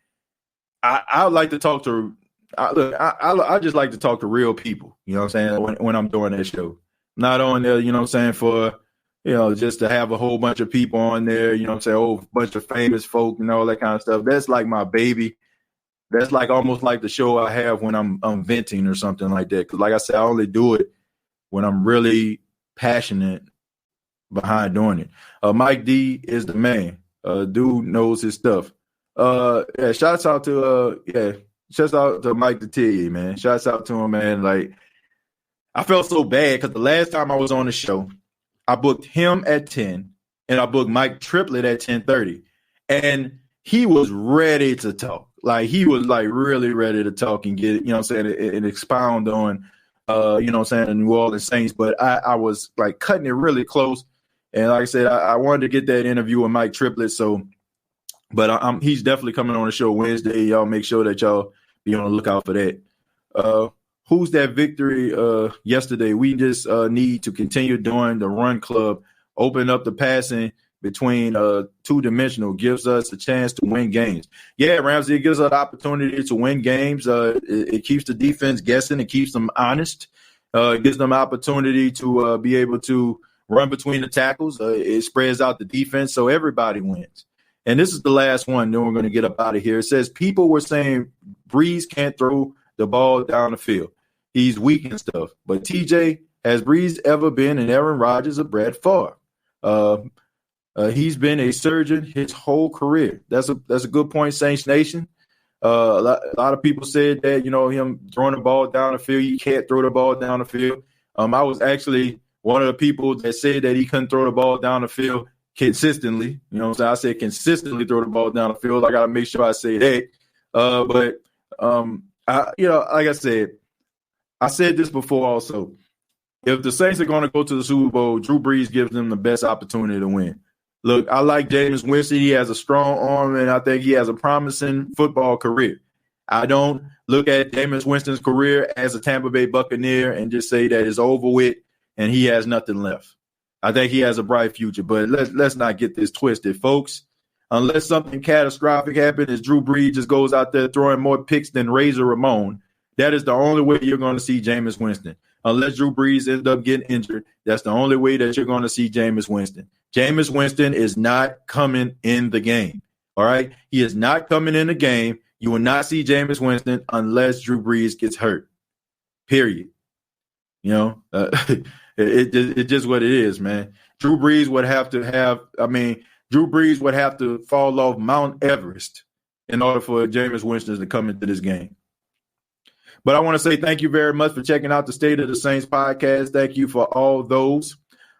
I would like to talk to I just like to talk to real people, you know what I'm saying, when I'm doing that show. Not on there, you know what I'm saying, for, you know, just to have a whole bunch of people on there, you know what I'm saying, a whole bunch of famous folk and all that kind of stuff. That's like my baby. That's like almost like the show I have when I'm venting or something like that. Because like I said, I only do it when I'm really passionate behind doing it. Mike D is the man. Dude knows his stuff. Yeah, shouts out to Mike Detillier, man. Shouts out to him, man. Like, I felt so bad because the last time I was on the show, I booked him at 10 and I booked Mike Triplett at 10:30. And he was ready to talk. Like, he was like really ready to talk and get it, you know what I'm saying, and expound on you know what I'm saying, the New Orleans Saints. But I was like cutting it really close. And like I said, I wanted to get that interview with Mike Triplett. So, but he's definitely coming on the show Wednesday. Y'all make sure that y'all be on the lookout for that. Who's that victory yesterday? We just need to continue doing the run club, open up the passing between two-dimensional, gives us a chance to win games. Yeah, Ramsey, it gives us an opportunity to win games. It keeps the defense guessing. It keeps them honest. It gives them opportunity to be able to run between the tackles. It spreads out the defense, so everybody wins. And this is the last one, then we're going to get up out of here. It says people were saying Breeze can't throw the ball down the field. He's weak and stuff. But, TJ, has Breeze ever been an Aaron Rodgers or Brett Favre? He's been a surgeon his whole career. That's a good point, Saints Nation. A lot of people said that, him throwing the ball down the field, you can't throw the ball down the field. I was actually one of the people that said that he couldn't throw the ball down the field consistently. You know what I'm saying? I said consistently throw the ball down the field. I got to make sure I say that. Like I said this before also. If the Saints are going to go to the Super Bowl, Drew Brees gives them the best opportunity to win. Look, I like Jameis Winston. He has a strong arm, and I think he has a promising football career. I don't look at Jameis Winston's career as a Tampa Bay Buccaneer and just say that it's over with and he has nothing left. I think he has a bright future, but let's not get this twisted, folks. Unless something catastrophic happens as Drew Brees just goes out there throwing more picks than Razor Ramon, that is the only way you're going to see Jameis Winston. Unless Drew Brees ends up getting injured, that's the only way that you're going to see Jameis Winston. Jameis Winston is not coming in the game, all right? He is not coming in the game. You will not see Jameis Winston unless Drew Brees gets hurt, period. It's just what it is, man. Drew Brees would have to fall off Mount Everest in order for Jameis Winston to come into this game. But I want to say thank you very much for checking out the State of the Saints podcast. Thank you for all those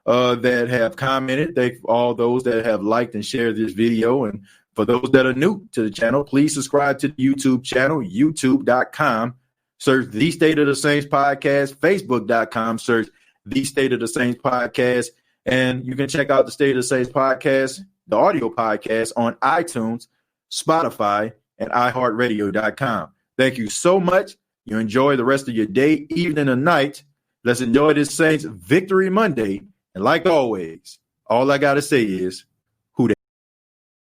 that have commented. Thank you for all those that have liked and shared this video. And for those that are new to the channel, please subscribe to the YouTube channel, youtube.com. Search The State of the Saints podcast, facebook.com. Search The State of the Saints podcast. And you can check out the State of the Saints podcast, the audio podcast, on iTunes, Spotify, and iHeartRadio.com. Thank you so much. You enjoy the rest of your day, evening, and night. Let's enjoy this Saints Victory Monday. And like always, all I got to say is